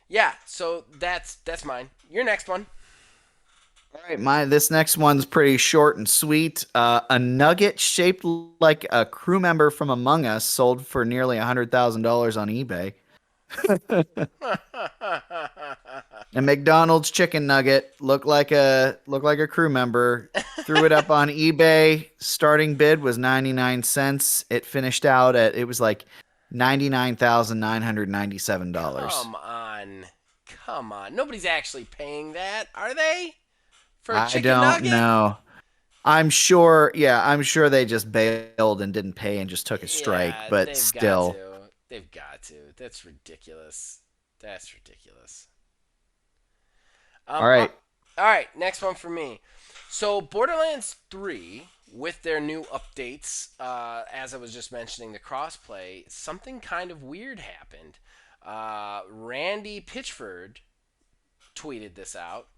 yeah, so that's mine. Your next one. All right, this next one's pretty short and sweet. A nugget shaped like a crew member from Among Us sold for nearly $100,000 on eBay. A McDonald's chicken nugget looked like a crew member. Threw it up on eBay. Starting bid was 99 cents. It was like $99,997. Come on. Come on. Nobody's actually paying that, are they? For a I chicken don't nugget? know. I'm sure they just bailed and didn't pay and just took a strike, Yeah, but they've got still. to. They've got to. That's ridiculous. That's ridiculous. All All right. right, next one for me. So Borderlands 3, with their new updates, as I was just mentioning, the crossplay, something kind of weird happened. Randy Pitchford tweeted this out.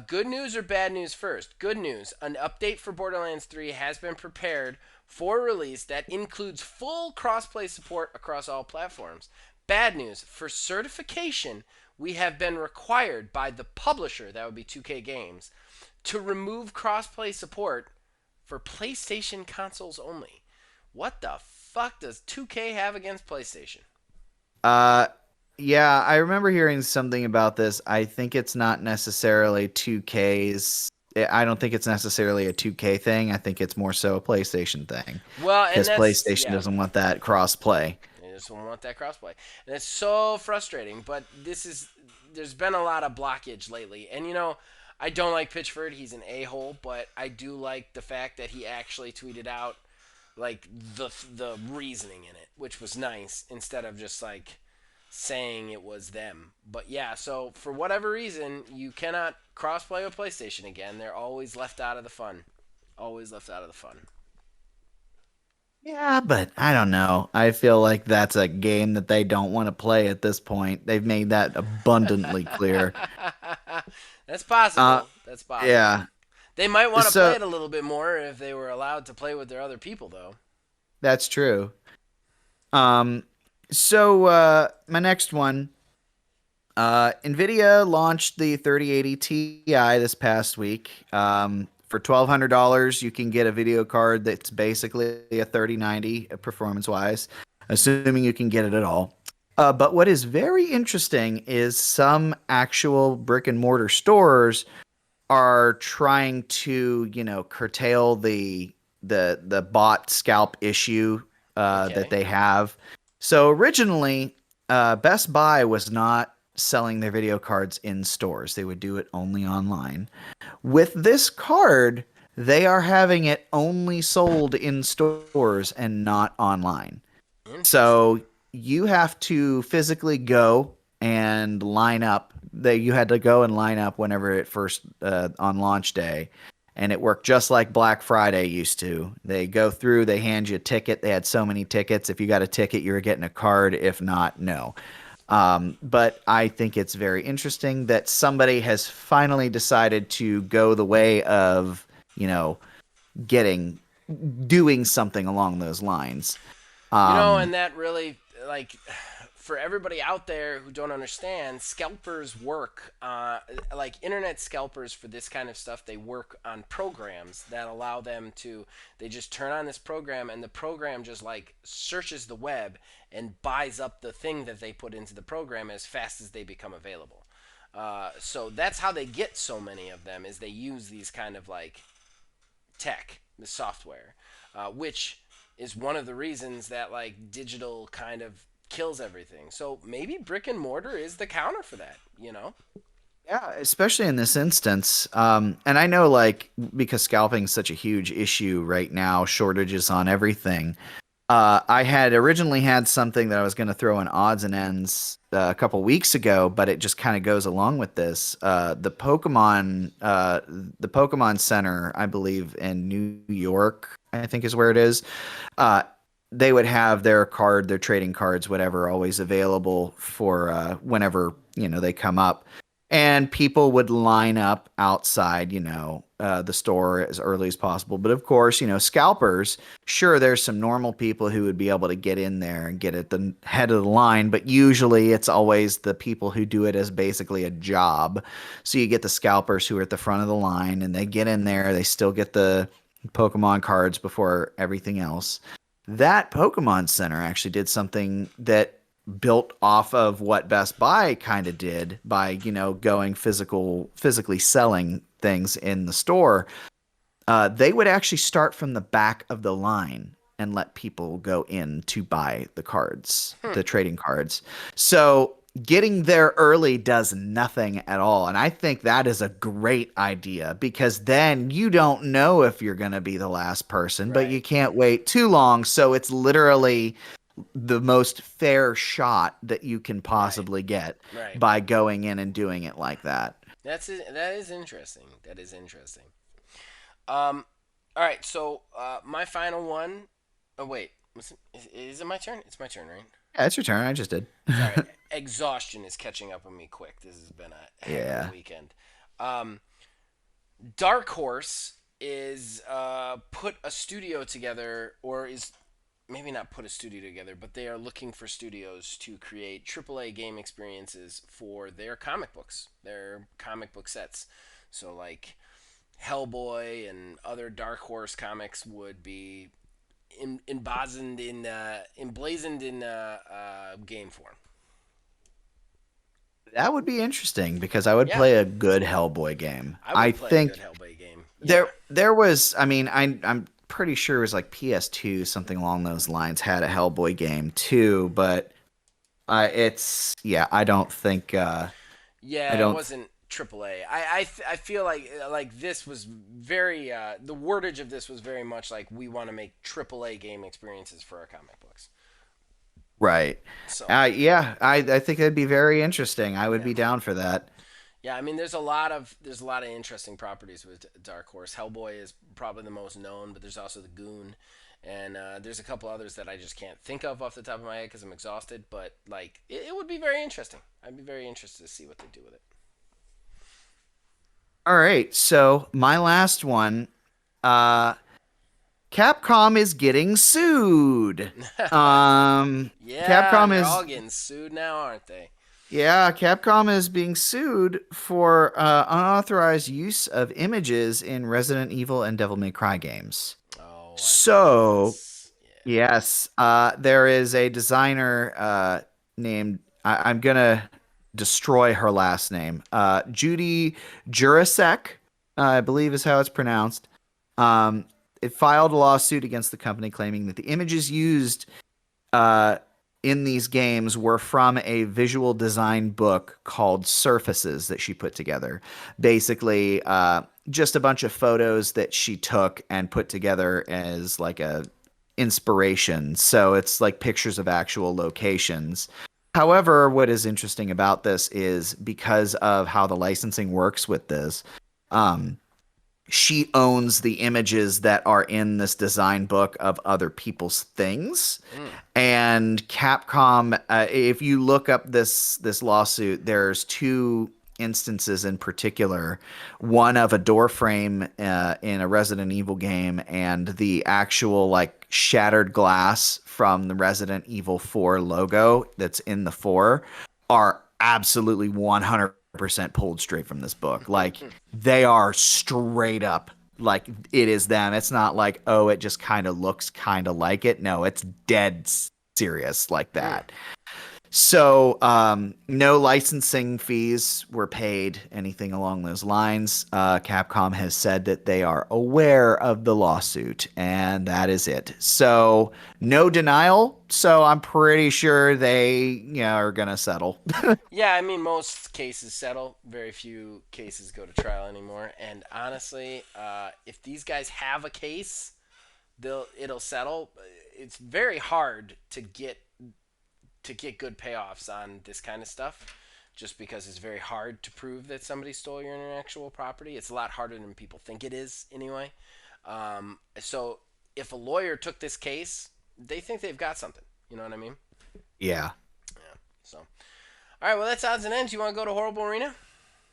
Good news or bad news first? Good news. An update for Borderlands 3 has been prepared for release that includes full crossplay support across all platforms. Bad news. For certification, we have been required by the publisher, that would be 2K Games, to remove crossplay support for PlayStation consoles only. What the fuck does 2K have against PlayStation? Uh yeah, I remember hearing something about this. I think it's not necessarily 2K's. I don't think it's necessarily a 2K thing. I think it's more so a PlayStation thing, Well, and because that's, PlayStation yeah. doesn't want that cross play. They just don't want that crossplay, and it's so frustrating. But there's been a lot of blockage lately, and I don't like Pitchford. He's an a-hole, but I do like the fact that he actually tweeted out like the reasoning in it, which was nice instead of just like saying it was them. But yeah, so for whatever reason, you cannot crossplay with PlayStation again. They're always left out of the fun. Always left out of the fun. Yeah, but I don't know. I feel like that's a game that they don't want to play at this point. They've made that abundantly clear. That's Uh possible. That's possible. yeah. They might want to play So it a little bit more if they were allowed to play with their other people, though. that's true. Um my next one, Nvidia launched the 3080 Ti this past week. For $1,200, you can get a video card that's basically a 3090 performance wise, assuming you can get it at all. But what is very interesting is some actual brick and mortar stores are trying to, curtail the bot scalp issue that Okay. they have. So originally, Best Buy was not selling their video cards in stores. They would do it only online. With this card, they are having it only sold in stores and not online. Interesting. So you have to physically go and line up. That you had to go and line up whenever it first on launch day, and it worked just like Black Friday used to. They go through, they hand you a ticket. They had so many tickets. If you got a ticket, you were getting a card. If not, no. But I think it's very interesting that somebody has finally decided to go the way of, you know, getting doing something along those lines. Um, And that really, like, for everybody out there who don't understand, scalpers work, like internet scalpers for this kind of stuff, they work on programs that allow them to, they just turn on this program and the program just like searches the web and buys up the thing that they put into the program as fast as they become available. So that's how they get so many of them is they use these kind of like tech, the software, which is one of the reasons that like digital kind of kills everything. So maybe brick and mortar is the counter for that. Yeah, especially in this instance. And I know, like, because scalping is such a huge issue right now, shortages on everything. I had originally had something that I was going to throw in odds and ends a couple weeks ago, but it just kind of goes along with this. The Pokemon Center, I believe, in New York, I think is where it is. Uh, they would have their card, their trading cards, whatever, always available for whenever they come up, and people would line up outside, the store as early as possible. But of course, scalpers. Sure, there's some normal people who would be able to get in there and get at the head of the line, but usually it's always the people who do it as basically a job. So you get the scalpers who are at the front of the line and they get in there, they still get the Pokemon cards before everything else. That Pokemon Center actually did something that built off of what Best Buy kind of did by, going physically selling things in the store. They would actually start from the back of the line and let people go in to buy the cards, Hmm. the trading cards. So getting there early does nothing at all. And I think that is a great idea because then you don't know if you're going to be the last person, but you Right. can't wait too long. So it's literally the most fair shot that you can Right. possibly get Right. by going in and doing it like that. That's it. That is interesting. That is interesting. Um. All right. So my final one. Oh wait. Is it my turn? It's my turn, right? Yeah, it's your turn. I just did. Sorry. Exhaustion is catching up on me quick. This has been a heck of a Yeah. weekend. Um, Dark Horse is put a studio together, or is maybe not put a studio together, but they are looking for studios to create AAA game experiences for their comic books, their comic book sets. So like Hellboy and other Dark Horse comics would be emblazoned in game form. That would be interesting because I would Yeah, play a good Hellboy game. I I would play a good think Hellboy game. Yeah, there was, I mean, I'm pretty sure it was like PS2, something along those lines, had a Hellboy game too, but it's yeah, I don't think I yeah, it don't wasn't AAA. I feel like this was very the wordage of this was very much like we want to make AAA game experiences for our comic books. right. So Yeah, I think it'd be very interesting. I would yeah, be down for that. yeah. I mean, there's a lot of interesting properties with Dark Horse. Hellboy is probably the most known, but there's also the Goon, and there's a couple others that I just can't think of off the top of my head because I'm exhausted. But like, it would be very interesting. I'd be very interested to see what they do with it. All right, so my last one, uh Capcom is getting sued. Um Yeah, Capcom they're all is getting sued now, aren't they? Yeah, Capcom is being sued for unauthorized use of images in Resident Evil and Devil May Cry games. Oh, I've heard of So, this. Yeah. yes, there is a designer named, I'm gonna destroy her last name, Judy Jurasek, I believe is how it's pronounced. Um, it filed a lawsuit against the company claiming that the images used uh, in these games were from a visual design book called Surfaces that she put together. Basically, just a bunch of photos that she took and put together as like a inspiration. So it's like pictures of actual locations. However, what is interesting about this is because of how the licensing works with this, um, she owns the images that are in this design book of other people's things. Mm. And Capcom, if you look up this lawsuit, there's two instances in particular. One of a door frame in a Resident Evil game, and the actual like shattered glass from the Resident Evil 4 logo that's in the 4 are absolutely 100% pulled straight from this book. Like they are straight up like it is them. It's not like, oh, it just kind of looks kind of like it. No, it's dead serious like Mm. that. So, no licensing fees were paid, anything along those lines. Capcom has said that they are aware of the lawsuit, and that is it. So, no denial. So, I'm pretty sure they, are gonna settle. Yeah, I mean, most cases settle. Very few cases go to trial anymore. And honestly, if these guys have a case, it'll settle. It's very hard to get good payoffs on this kind of stuff, just because it's very hard to prove that somebody stole your intellectual property. It's a lot harder than people think it is, anyway. So if a lawyer took this case, they think they've got something. You know what I mean? Yeah, Yeah. So, all right. Well, that's odds and ends. You want to go to Horrible Arena?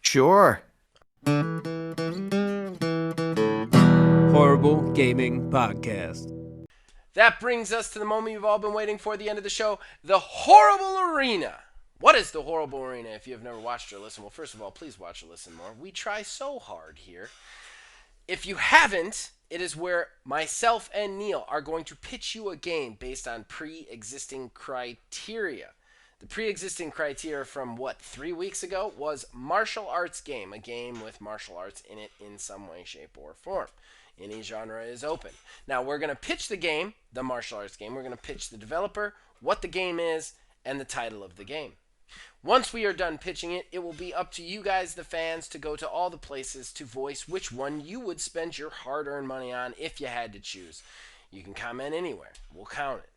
sure. Horrible Gaming Podcast. That brings us to the moment you've all been waiting for, the end of the show, the Horrible Arena. What is the Horrible Arena? If you have never watched or listened, well, first of all, please watch or listen more. We try so hard here. If you haven't, it is where myself and Neil are going to pitch you a game based on pre-existing criteria. The pre-existing criteria from 3 weeks ago was martial arts game, a game with martial arts in it in some way, shape, or form. Any genre is open. Now we're going to pitch the game, the martial arts game. We're going to pitch the developer, what the game is, and the title of the game. Once we are done pitching it, it will be up to you guys, the fans, to go to all the places to voice which one you would spend your hard-earned money on if you had to choose. You can comment anywhere. We'll count it.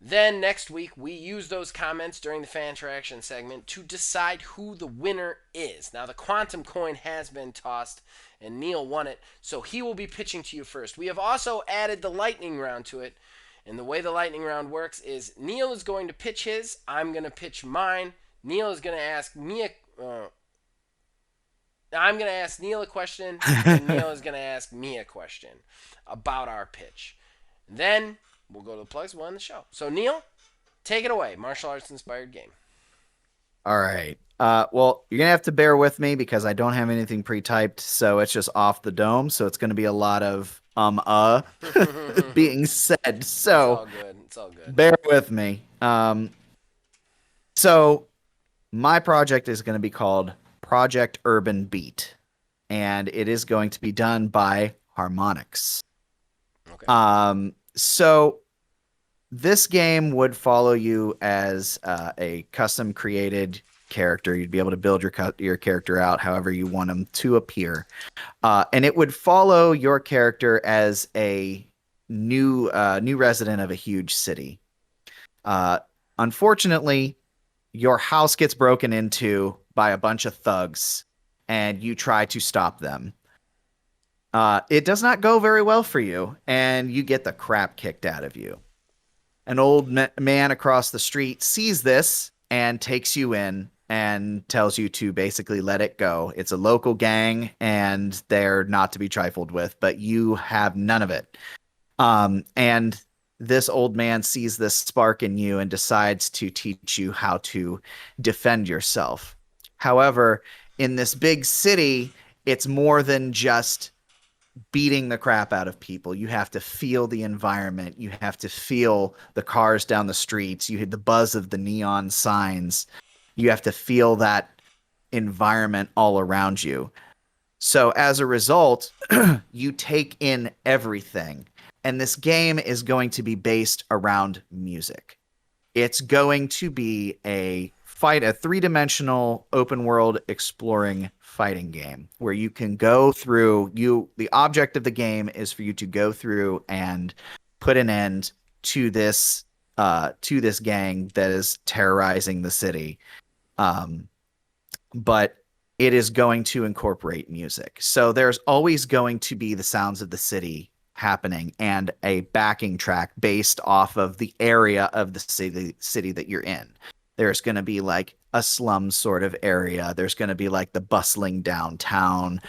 Then next week, we use those comments during the fan interaction segment to decide who the winner is. Now, the quantum coin has been tossed, and Neil won it, so he will be pitching to you first. We have also added the lightning round to it, and the way the lightning round works is Neil is going to pitch his, I'm going to pitch mine. Neil is going to ask me I'm going to ask Neil a question, and Neil is going to ask me a question about our pitch. Then we'll go to the plugs. We'll end the show. So, Neil, take it away. Martial arts inspired game. All right. Well, you're gonna have to bear with me because I don't have anything pre-typed, so it's just off the dome. So it's gonna be a lot of being said. It's So all good. It's all good. bear with me. So my project is gonna be called Project Urban Beat, and it is going to be done by Harmonix. Okay. So this game would follow you as a custom created character. You'd be able to build your character out however you want them to appear, and it would follow your character as a new resident of a huge city. Unfortunately, your house gets broken into by a bunch of thugs, and you try to stop them. It does not go very well for you, and you get the crap kicked out of you. An old man across the street sees this and takes you in and tells you to basically let it go. It's a local gang, and they're not to be trifled with, but you have none of it. And this old man sees this spark in you and decides to teach you how to defend yourself. However, in this big city, it's more than just beating the crap out of people. You have to feel the environment. You have to feel the cars down the streets. You hear the buzz of the neon signs. You have to feel that environment all around you. So as a result, you take in everything. And this game is going to be based around music. It's going to be a three-dimensional open world exploring fighting game where you can go through the object of the game is for you to go through and put an end to this gang that is terrorizing the city. Um, but it is going to incorporate music. So there's always going to be the sounds of the city happening and a backing track based off of the area of the city that you're in. There's going to be like a slum sort of area. There's going to be like the bustling downtown,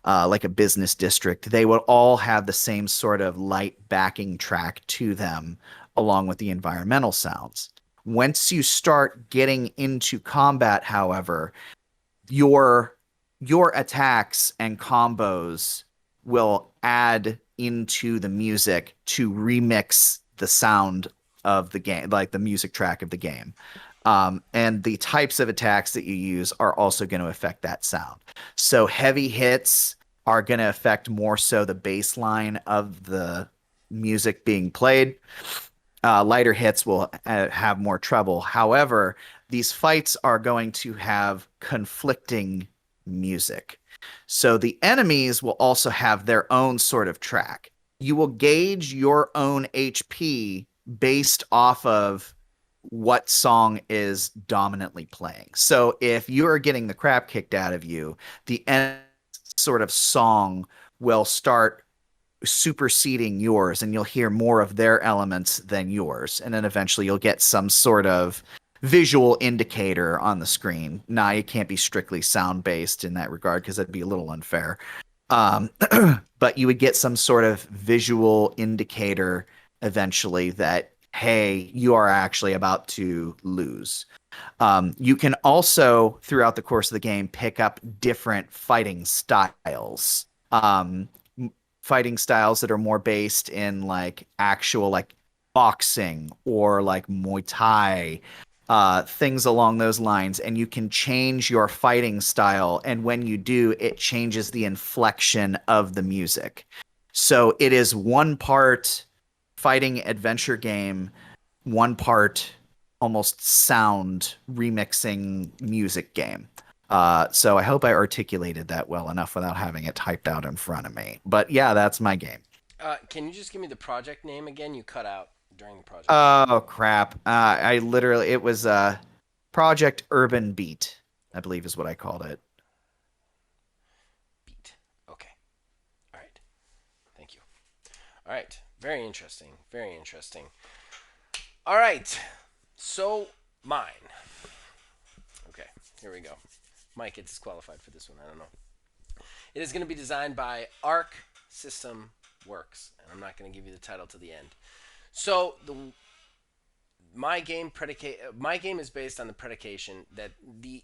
like a business district. They will all have the same sort of light backing track to them, along with the environmental sounds. Once you start getting into combat, however, your your attacks and combos will add into the music to remix the sound of the game, like the music track of the game. And the types of attacks that you use are also going to affect that sound. So heavy hits are going to affect more so the bass line of the music being played. Lighter hits will have more trouble. However, these fights are going to have conflicting music. So the enemies will also have their own sort of track. You will gauge your own HP based off of what song is dominantly playing. So if you are getting the crap kicked out of you, the end sort of song will start superseding yours and you'll hear more of their elements than yours. And then eventually you'll get some sort of visual indicator on the screen. Now, it can't be strictly sound based in that regard because that'd be a little unfair. Um, but you would get some sort of visual indicator eventually that, hey, you are actually about to lose. You can also, throughout the course of the game, pick up different fighting styles. Fighting styles that are more based in like actual like boxing or like Muay Thai, things along those lines. And you can change your fighting style. And when you do, it changes the inflection of the music. So it is one part fighting adventure game, one part almost sound remixing music game. So I hope I articulated that well enough without having it typed out in front of me. But yeah, that's my game. Can you just give me the project name again? You cut out during the project name. Oh crap! I literally it was Project Urban Beat, I believe is what I called it. Beat. Okay. All right. Thank you. All right. Very interesting. Very interesting. All right. So mine. Okay. Here we go. Might get disqualified for this one. I don't know. It is going to be designed by Arc System Works, and I'm not going to give you the title to the end. So my game is based on the predication that the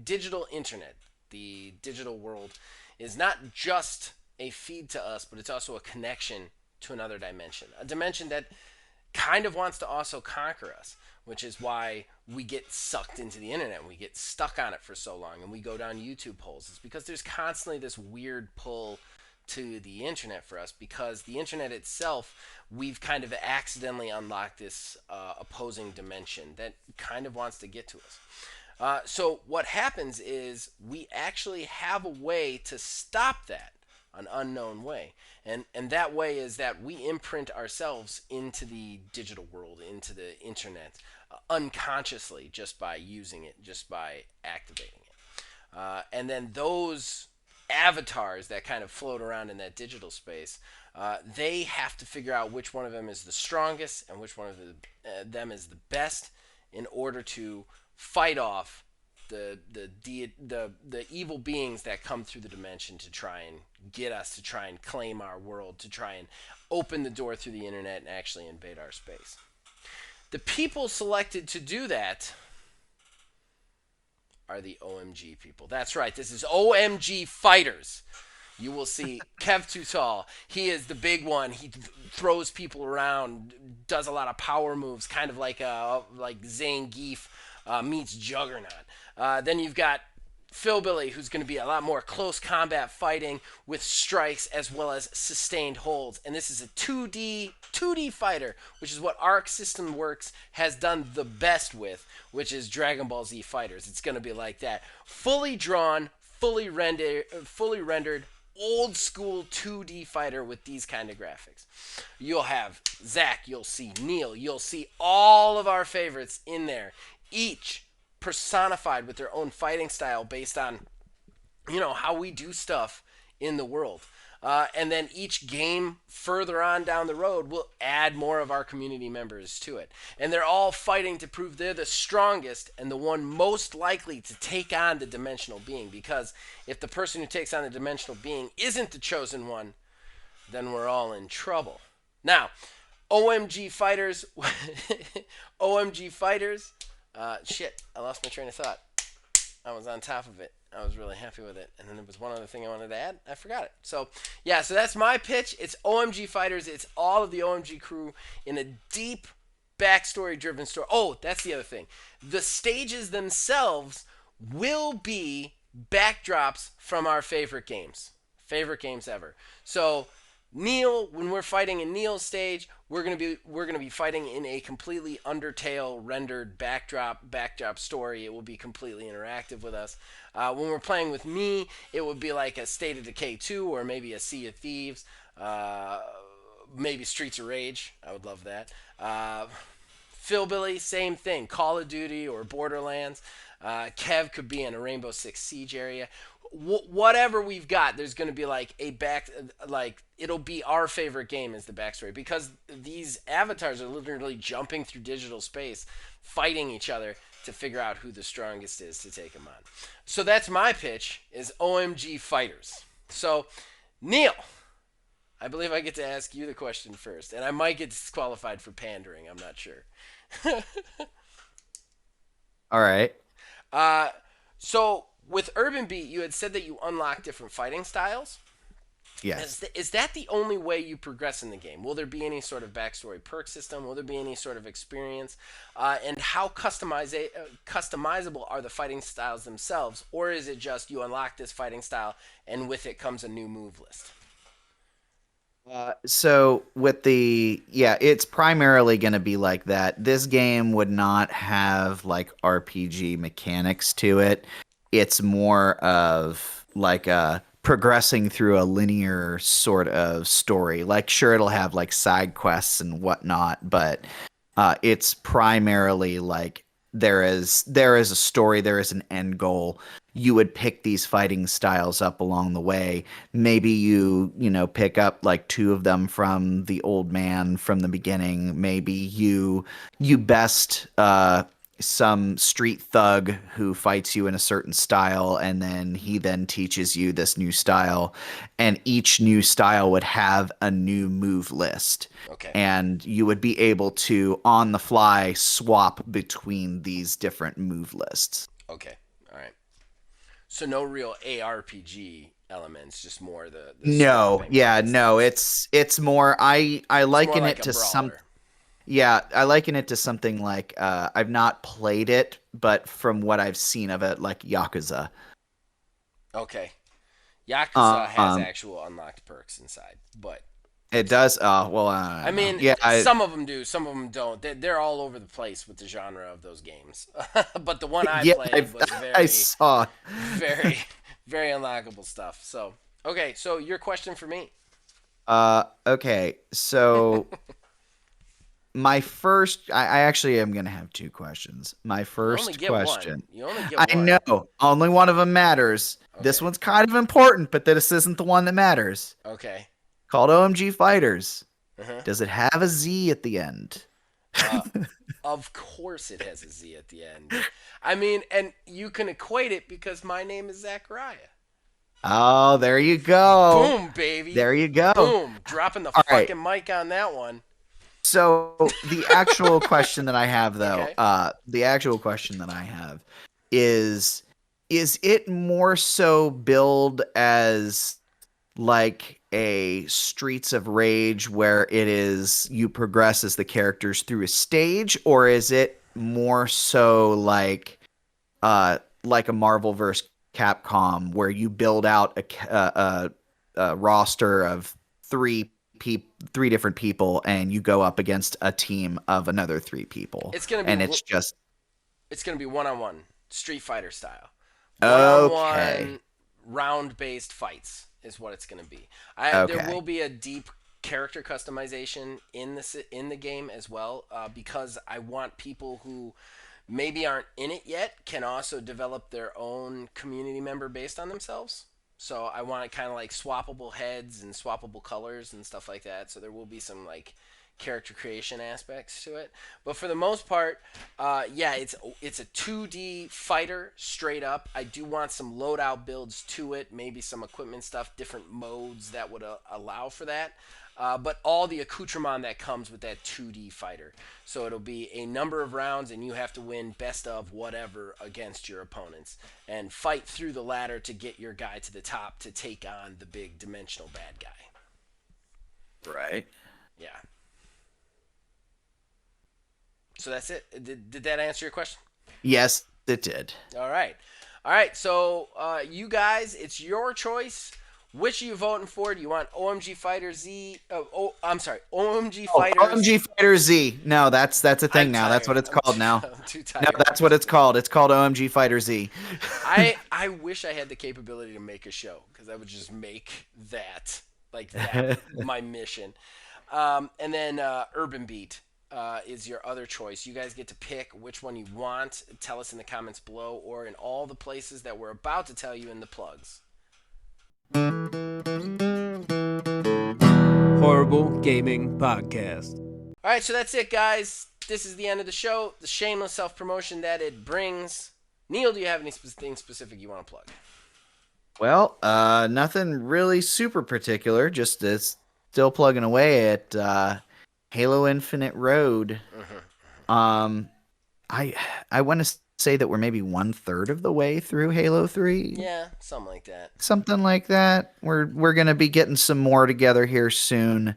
digital internet, the digital world, is not just a feed to us, but it's also a connection to another dimension, a dimension that kind of wants to also conquer us, which is why we get sucked into the internet and we get stuck on it for so long and we go down YouTube holes. It's because there's constantly this weird pull to the internet for us because the internet itself, we've kind of accidentally unlocked this opposing dimension that kind of wants to get to us. So what happens is we actually have a way to stop that, an unknown way, and that way is that we imprint ourselves into the digital world, into the internet, unconsciously, just by using it, just by activating it, and then those avatars that kind of float around in that digital space, they have to figure out which one of them is the strongest and which one of them is the best in order to fight off the evil beings that come through the dimension to try and get us, to try and claim our world, to try and open the door through the internet and actually invade our space. The people selected to do that are the OMG people. That's right. This is OMG Fighters. You will see Kev Too Tall. He is the big one. He throws people around, does a lot of power moves, kind of like Zangief meets Juggernaut. Then you've got Philbilly, who's going to be a lot more close combat fighting with strikes as well as sustained holds. And this is a 2D fighter, which is what Arc System Works has done the best with, which is Dragon Ball Z Fighters. It's going to be like that, fully drawn, fully rendered, old school 2D fighter with these kind of graphics. You'll have Zach, you'll see Neil, you'll see all of our favorites in there, each personified with their own fighting style based on how we do stuff in the world. And then each game further on down the road will add more of our community members to it. And they're all fighting to prove they're the strongest and the one most likely to take on the dimensional being. Because if the person who takes on the dimensional being isn't the chosen one, then we're all in trouble. Now, OMG Fighters, OMG Fighters, shit, I lost my train of thought. I was on top of it. I was really happy with it. And then there was one other thing I wanted to add. I forgot it. So, yeah, so that's my pitch. It's OMG Fighters. It's all of the OMG crew in a deep backstory-driven story. Oh, that's the other thing. The stages themselves will be backdrops from our favorite games. Favorite games ever. So, Neil, when we're fighting in Neil's stage, we're gonna be fighting in a completely Undertale rendered backdrop story. It will be completely interactive with us. When we're playing with me, it would be like a State of Decay 2 or maybe a Sea of Thieves, maybe Streets of Rage. I would love that. Philbilly, same thing. Call of Duty or Borderlands. Kev could be in a Rainbow Six Siege area. Whatever we've got, there's going to be it'll be our favorite game as the backstory, because these avatars are literally jumping through digital space, fighting each other to figure out who the strongest is to take them on. So that's my pitch, is OMG Fighters. So, Neil, I believe I get to ask you the question first, and I might get disqualified for pandering. I'm not sure. All right. So with Urban Beat, you had said that you unlock different fighting styles. Yes. Is that the only way you progress in the game? Will there be any sort of backstory perk system? Will there be any sort of experience? And how customizable are the fighting styles themselves? Or is it just you unlock this fighting style and with it comes a new move list? So with it's primarily going to be like that. This game would not have like RPG mechanics to it. It's more of like progressing through a linear sort of story. Like, sure, it'll have like side quests and whatnot, but it's primarily like there is a story, there is an end goal. You would pick these fighting styles up along the way. Maybe you pick up like two of them from the old man from the beginning. Maybe you best some street thug who fights you in a certain style, and then he then teaches you this new style, and each new style would have a new move list. Okay. And you would be able to on the fly swap between these different move lists. Okay. All right. So no real ARPG elements, just more the No, swapping. yeah, no, it's more I It's more liken like it a to some brawler. yeah, I liken it to something like I've not played it, but from what I've seen of it, like Yakuza. Okay. Yakuza has Um, actual unlocked perks inside, but it does. Well, I I don't know. mean, Yeah, some of them do, some of them don't. They're all over the place with the genre of those games. But the one I yeah, played was I very, saw. very, very unlockable stuff. So, okay, so your question for me. Okay, so my first, I actually am gonna have two questions. My You only first get one. question. You only get I one. know only one of them matters. This Okay. one's kind of important, but this isn't the one that matters. Okay. Called OMG Fighters. Uh-huh. Does it have a Z at the end? Uh, of course it has a Z at the end. I mean, and you can equate it because my name is Zachariah. Oh, there you go. Boom, baby. There you go. Boom. Dropping the All right. fucking mic on that one. So the actual question that I have though, Okay. the actual question that I have is it more so billed as like a Streets of Rage where it is you progress as the characters through a stage, or is it more so like a Marvel vs. Capcom, where you build out a roster of three different people, and you go up against a team of another three people, It's gonna be and it's just it's gonna be one-on-one Street Fighter style, okay. one-on-one round-based fights is what it's gonna be. There Okay. will be a deep character customization in the game as well, because I want people who maybe aren't in it yet can also develop their own community member based on themselves. So I want it kind of like swappable heads and swappable colors and stuff like that. So there will be some like character creation aspects to it. But for the most part, yeah, it's a 2D fighter straight up. I do want some loadout builds to it, maybe some equipment stuff, different modes that would allow for that. But all the accoutrement that comes with that 2D fighter. So it'll be a number of rounds, and you have to win best of whatever against your opponents and fight through the ladder to get your guy to the top to take on the big dimensional bad guy. Right. Yeah. So that's it. Did that answer your question? Yes, it did. All right. All right. So you guys, it's your choice. Which are you voting for? Do you want OMG Fighter Z? I'm sorry, OMG Oh, Fighters. OMG Fighter Z. No, that's a I'm thing now. That's tired. what it's called now. I'm too No, tired. that's what it's called. It's called OMG Fighter Z. I wish I had the capability to make a show because I would just make that like that my mission. And then Urban Beat is your other choice. You guys get to pick which one you want. Tell us in the comments below or in all the places that we're about to tell you in the plugs. Horrible Gaming Podcast. All right, so that's it, guys. This is the end of the show. The shameless self-promotion that it brings. Neil, do you have anything specific you want to plug? Well, nothing really super particular. Just still plugging away at Halo Infinite Road. Um, I I want to say that we're maybe 1/3 of the way through Halo 3. Yeah, something like that. Something like that. We're gonna be getting some more together here soon.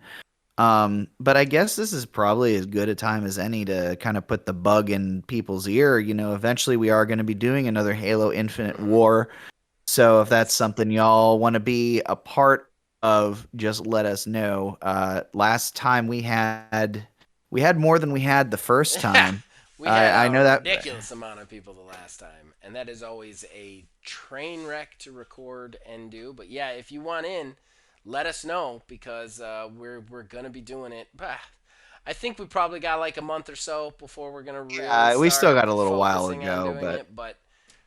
But I guess this is probably as good a time as any to kind of put the bug in people's ear. Eventually we are going to be doing another Halo Infinite War. So if that's something y'all want to be a part of, just let us know. Last time we had more than we had the first time. We had I know a that. ridiculous amount of people the last time, and that is always a train wreck to record and do. But yeah, if you want in, let us know because we're gonna be doing it. Bah, I think we probably got like a month or so before we're gonna really We still start got a little while focusing on ago, doing but it. But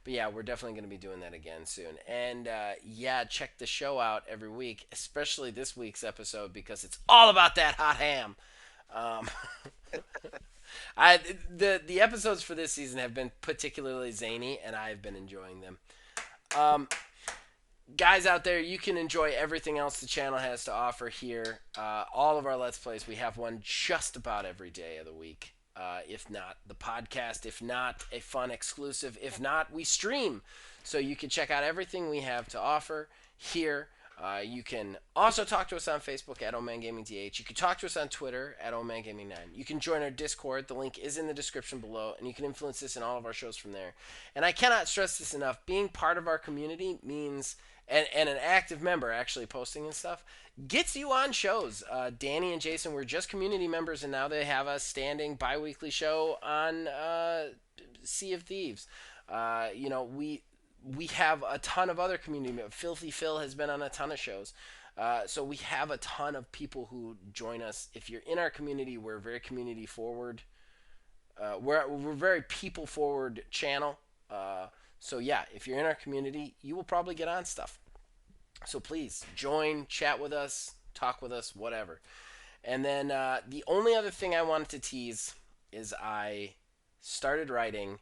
yeah, we're definitely gonna be doing that again soon. And yeah, check the show out every week, especially this week's episode because it's all about that hot ham. Um, the episodes for this season have been particularly zany, and I've been enjoying them. Guys out there, you can enjoy everything else the channel has to offer here. All of our Let's Plays, we have one just about every day of the week. If not the podcast, if not a fun exclusive, if not we stream. So you can check out everything we have to offer here. You can also talk to us on Facebook at OManGamingDH. You can talk to us on Twitter at OManGaming9. You can join our Discord. The link is in the description below, and you can influence this in all of our shows from there. And I cannot stress this enough. Being part of our community means, and an active member actually posting and stuff, gets you on shows. Danny and Jason were just community members, and now they have a standing bi-weekly show on Sea of Thieves. We have a ton of other community members. Filthy Phil has been on a ton of shows. So we have a ton of people who join us. If you're in our community, we're very community forward. We're very people forward channel. So yeah, if you're in our community, you will probably get on stuff. So please join, chat with us, talk with us, whatever. And then the only other thing I wanted to tease is I started writing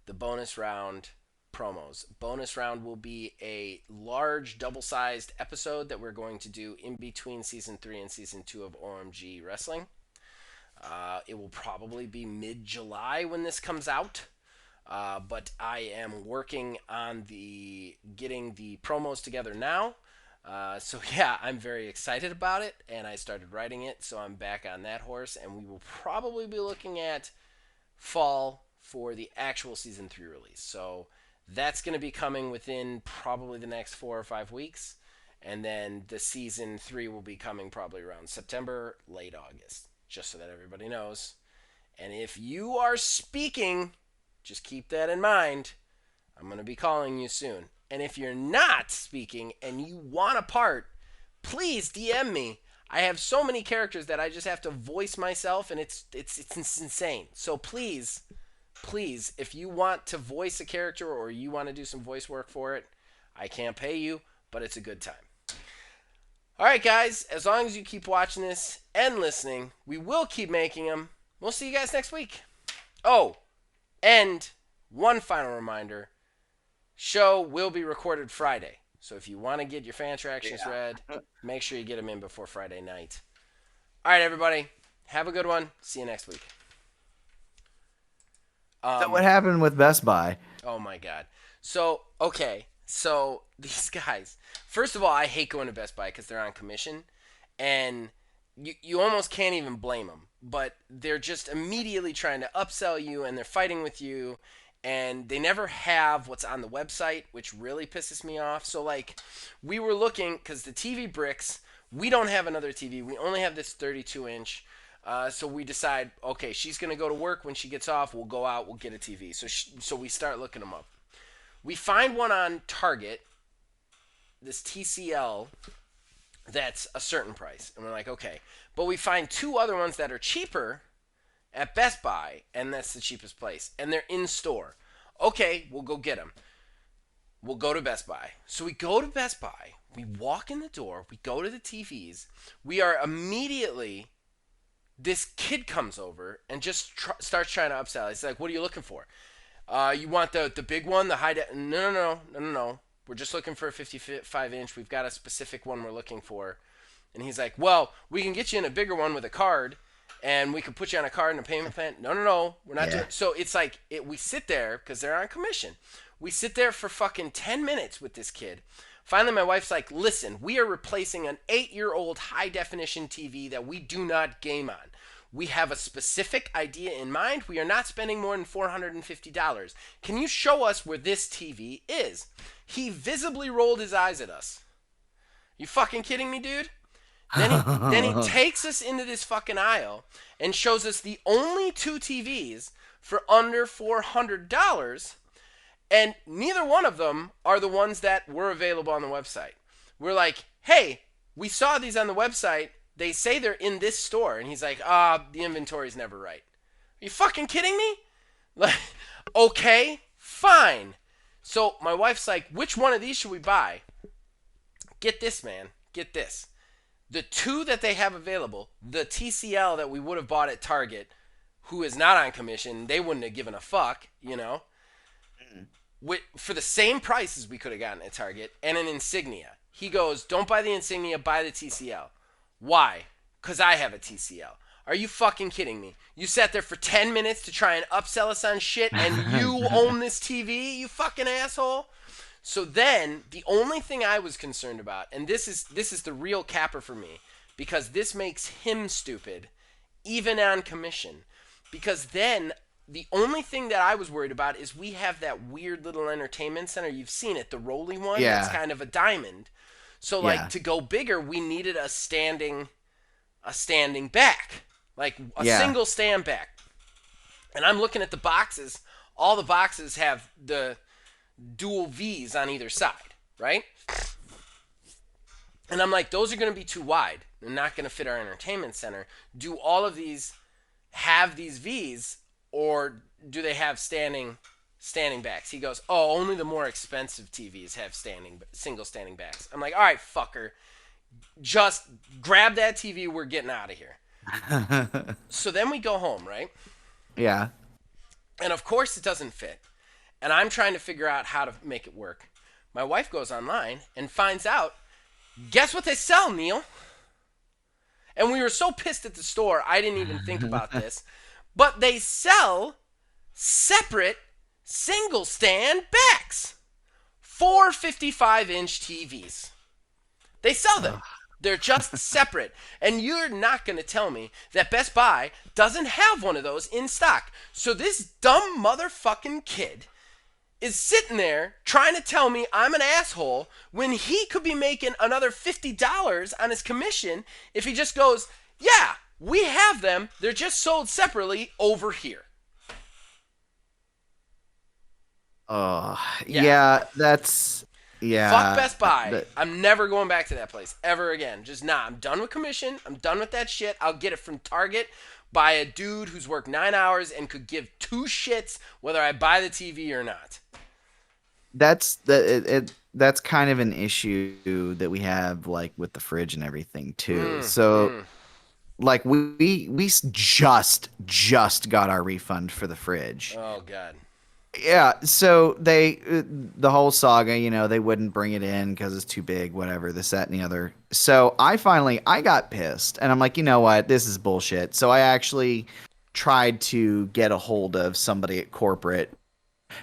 the bonus round promos. Bonus round will be a large double-sized episode that we're going to do in between season 3 and season 2 of OMG Wrestling. It will probably be mid-July when this comes out. But I am working on getting the promos together now. So yeah, I'm very excited about it, and I started writing it, so I'm back on that horse, and we will probably be looking at fall for the actual season 3 release. So That's going to be coming within probably the next 4 or 5 weeks. And then the season 3 will be coming probably around September, late August, just so that everybody knows. And if you are speaking, just keep that in mind. I'm going to be calling you soon. And if you're not speaking and you want a part, please DM me. I have so many characters that I just have to voice myself, and it's insane. So please, if you want to voice a character or you want to do some voice work for it, I can't pay you, but it's a good time. All right, guys, as long as you keep watching this and listening, we will keep making them. We'll see you guys next week. Oh, and one final reminder, show will be recorded Friday. So if you want to get your fan attractions read, make sure you get them in before Friday night. All right, everybody. Have a good one. See you next week. So what happened with Best Buy? Oh, my God. So, okay. So these guys, first of all, I hate going to Best Buy because they're on commission. And you almost can't even blame them. But they're just immediately trying to upsell you, and they're fighting with you. And they never have what's on the website, which really pisses me off. So, like, we were looking, because the TV bricks, we don't have another TV. We only have this 32-inch. So we decide, okay, she's going to go to work. When she gets off, we'll go out, we'll get a TV. So we start looking them up. We find one on Target, this TCL, that's a certain price. And we're like, okay. But we find 2 other ones that are cheaper at Best Buy, and that's the cheapest place. And they're in store. Okay, we'll go get them. We'll go to Best Buy. So we go to Best Buy. We walk in the door. We go to the TVs. We are immediately... This kid comes over and just starts trying to upsell. He's like, what are you looking for? You want the big one, the high... No. We're just looking for a 55-inch. We've got a specific one we're looking for. And he's like, well, we can get you in a bigger one with a card, and we can put you on a card and a payment plan. No. We're not doing... So it's like, we sit there, because they're on commission. We sit there for fucking 10 minutes with this kid. Finally, my wife's like, listen, we are replacing an 8-year-old high-definition TV that we do not game on. We have a specific idea in mind. We are not spending more than $450. Can you show us where this TV is? He visibly rolled his eyes at us. You fucking kidding me, dude? Then he takes us into this fucking aisle and shows us the only 2 TVs for under $400. And neither one of them are the ones that were available on the website. We're like, hey, we saw these on the website. They say they're in this store. And he's like, the inventory's never right. Are you fucking kidding me? Like, okay, fine. So my wife's like, which one of these should we buy? Get this, man. Get this. The 2 that they have available, the TCL that we would have bought at Target, who is not on commission, they wouldn't have given a fuck, you know? For the same price as we could have gotten at Target, and an Insignia. He goes, don't buy the Insignia, buy the TCL. Why? Because I have a TCL. Are you fucking kidding me? You sat there for 10 minutes to try and upsell us on shit, and you own this TV, you fucking asshole? So then, the only thing I was concerned about, and this is the real capper for me, because this makes him stupid, even on commission. Because then... The only thing that I was worried about is we have that weird little entertainment center. You've seen it, the rolly one. Yeah. It's kind of a diamond. So, like, to go bigger, we needed a standing back. Like, a single stand back. And I'm looking at the boxes. All the boxes have the dual V's on either side, right? And I'm like, those are going to be too wide. They're not going to fit our entertainment center. Do all of these have these V's? Or do they have standing backs? He goes, oh, only the more expensive TVs have single standing backs. I'm like, all right, fucker. Just grab that TV. We're getting out of here. So then we go home, right? Yeah. And of course it doesn't fit. And I'm trying to figure out how to make it work. My wife goes online and finds out, guess what they sell, Neil? And we were so pissed at the store, I didn't even think about this. But they sell separate single stand backs. 4 55-inch TVs. They sell them. They're just separate. And you're not going to tell me that Best Buy doesn't have one of those in stock. So this dumb motherfucking kid is sitting there trying to tell me I'm an asshole when he could be making another $50 on his commission if he just goes, yeah, we have them. They're just sold separately over here. Yeah. Yeah, that's Fuck yeah. Best Buy. That, I'm never going back to that place ever again. Just nah. I'm done with commission. I'm done with that shit. I'll get it from Target by a dude who's worked 9 hours and could give two shits whether I buy the TV or not. that's kind of an issue that we have like with the fridge and everything too. Mm, So mm. like we just got our refund for the fridge. Oh god. Yeah, so the whole saga, they wouldn't bring it in because it's too big, whatever, this, that, and the other. So I got pissed, and I'm like, you know what, this is bullshit. So I actually tried to get a hold of somebody at corporate.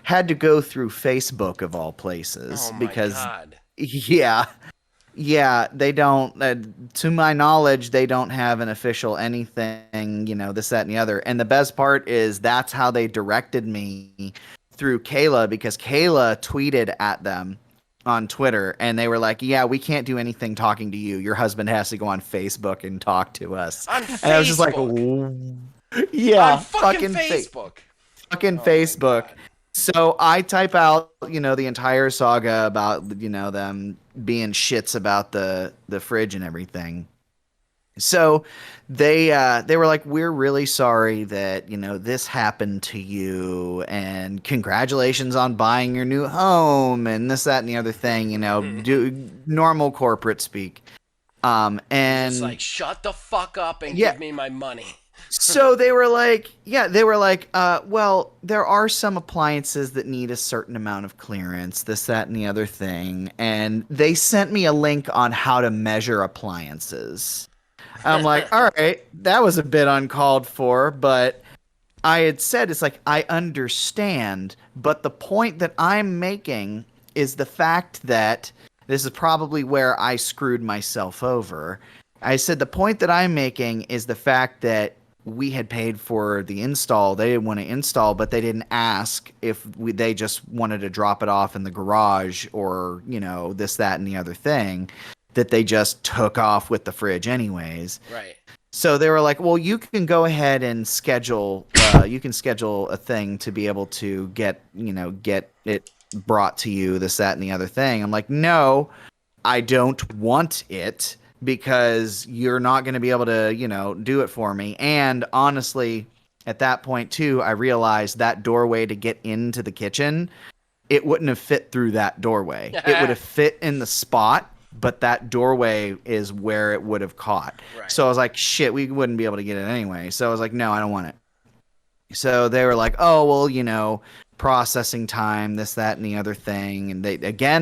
Had to go through Facebook of all places Oh my because, god. yeah, yeah, they don't. To my knowledge, they don't have an official anything, this, that, and the other. And the best part is that's how they directed me through Kayla because Kayla tweeted at them on Twitter, and they were like, "Yeah, we can't do anything talking to you. Your husband has to go on Facebook and talk to us." On And I was just like, Facebook. On "Yeah, fucking Facebook. fucking Oh my Facebook." god. So I type out, the entire saga about, them being shits about the fridge and everything. So they were like, "We're really sorry that, this happened to you, and congratulations on buying your new home and this, that, and the other thing, do normal corporate speak." You're just And like, shut the fuck up and yeah, give me my money. so they were like, well, there are some appliances that need a certain amount of clearance, this, that, and the other thing. And they sent me a link on how to measure appliances. I'm like, all right, that was a bit uncalled for, but I had said, it's like, I understand, but the point that I'm making is the fact that this is probably where I screwed myself over. I said, the point that I'm making is the fact that we had paid for the install. They didn't want to install, but they didn't ask if they just wanted to drop it off in the garage or, this, that, and the other thing that they just took off with the fridge anyways. Right. So they were like, "Well, you can go ahead and schedule. You can schedule a thing to be able to get it brought to you. This, that, and the other thing." I'm like, "No, I don't want it because you're not going to be able to, do it for me." And honestly, at that point too, I realized that doorway to get into the kitchen, it wouldn't have fit through that doorway. It would have fit in the spot, but that doorway is where it would have caught. Right. So I was like, shit, we wouldn't be able to get it anyway. So I was like, no, I don't want it. So they were like, oh, well, processing time, this, that, and the other thing. And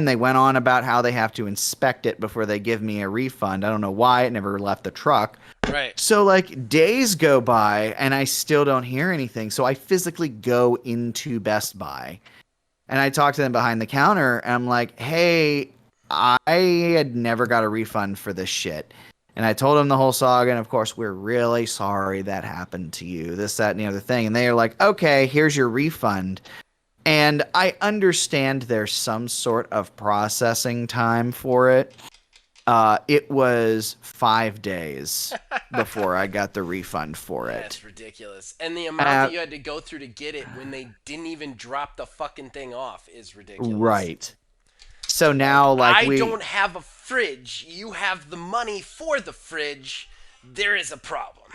they went on about how they have to inspect it before they give me a refund. I don't know why it never left the truck. Right. So like days go by and I still don't hear anything. So I physically go into Best Buy and I talk to them behind the counter and I'm like, hey, I had never got a refund for this shit. And I told them the whole saga, and of course, we're really sorry that happened to you, this, that, and the other thing. And they are like, okay, here's your refund. And I understand there's some sort of processing time for it. It was 5 days before I got the refund for it. That's ridiculous. And the amount that you had to go through to get it when they didn't even drop the fucking thing off is ridiculous. Right. So now, like, I don't have a fridge. You have the money for the fridge. There is a problem.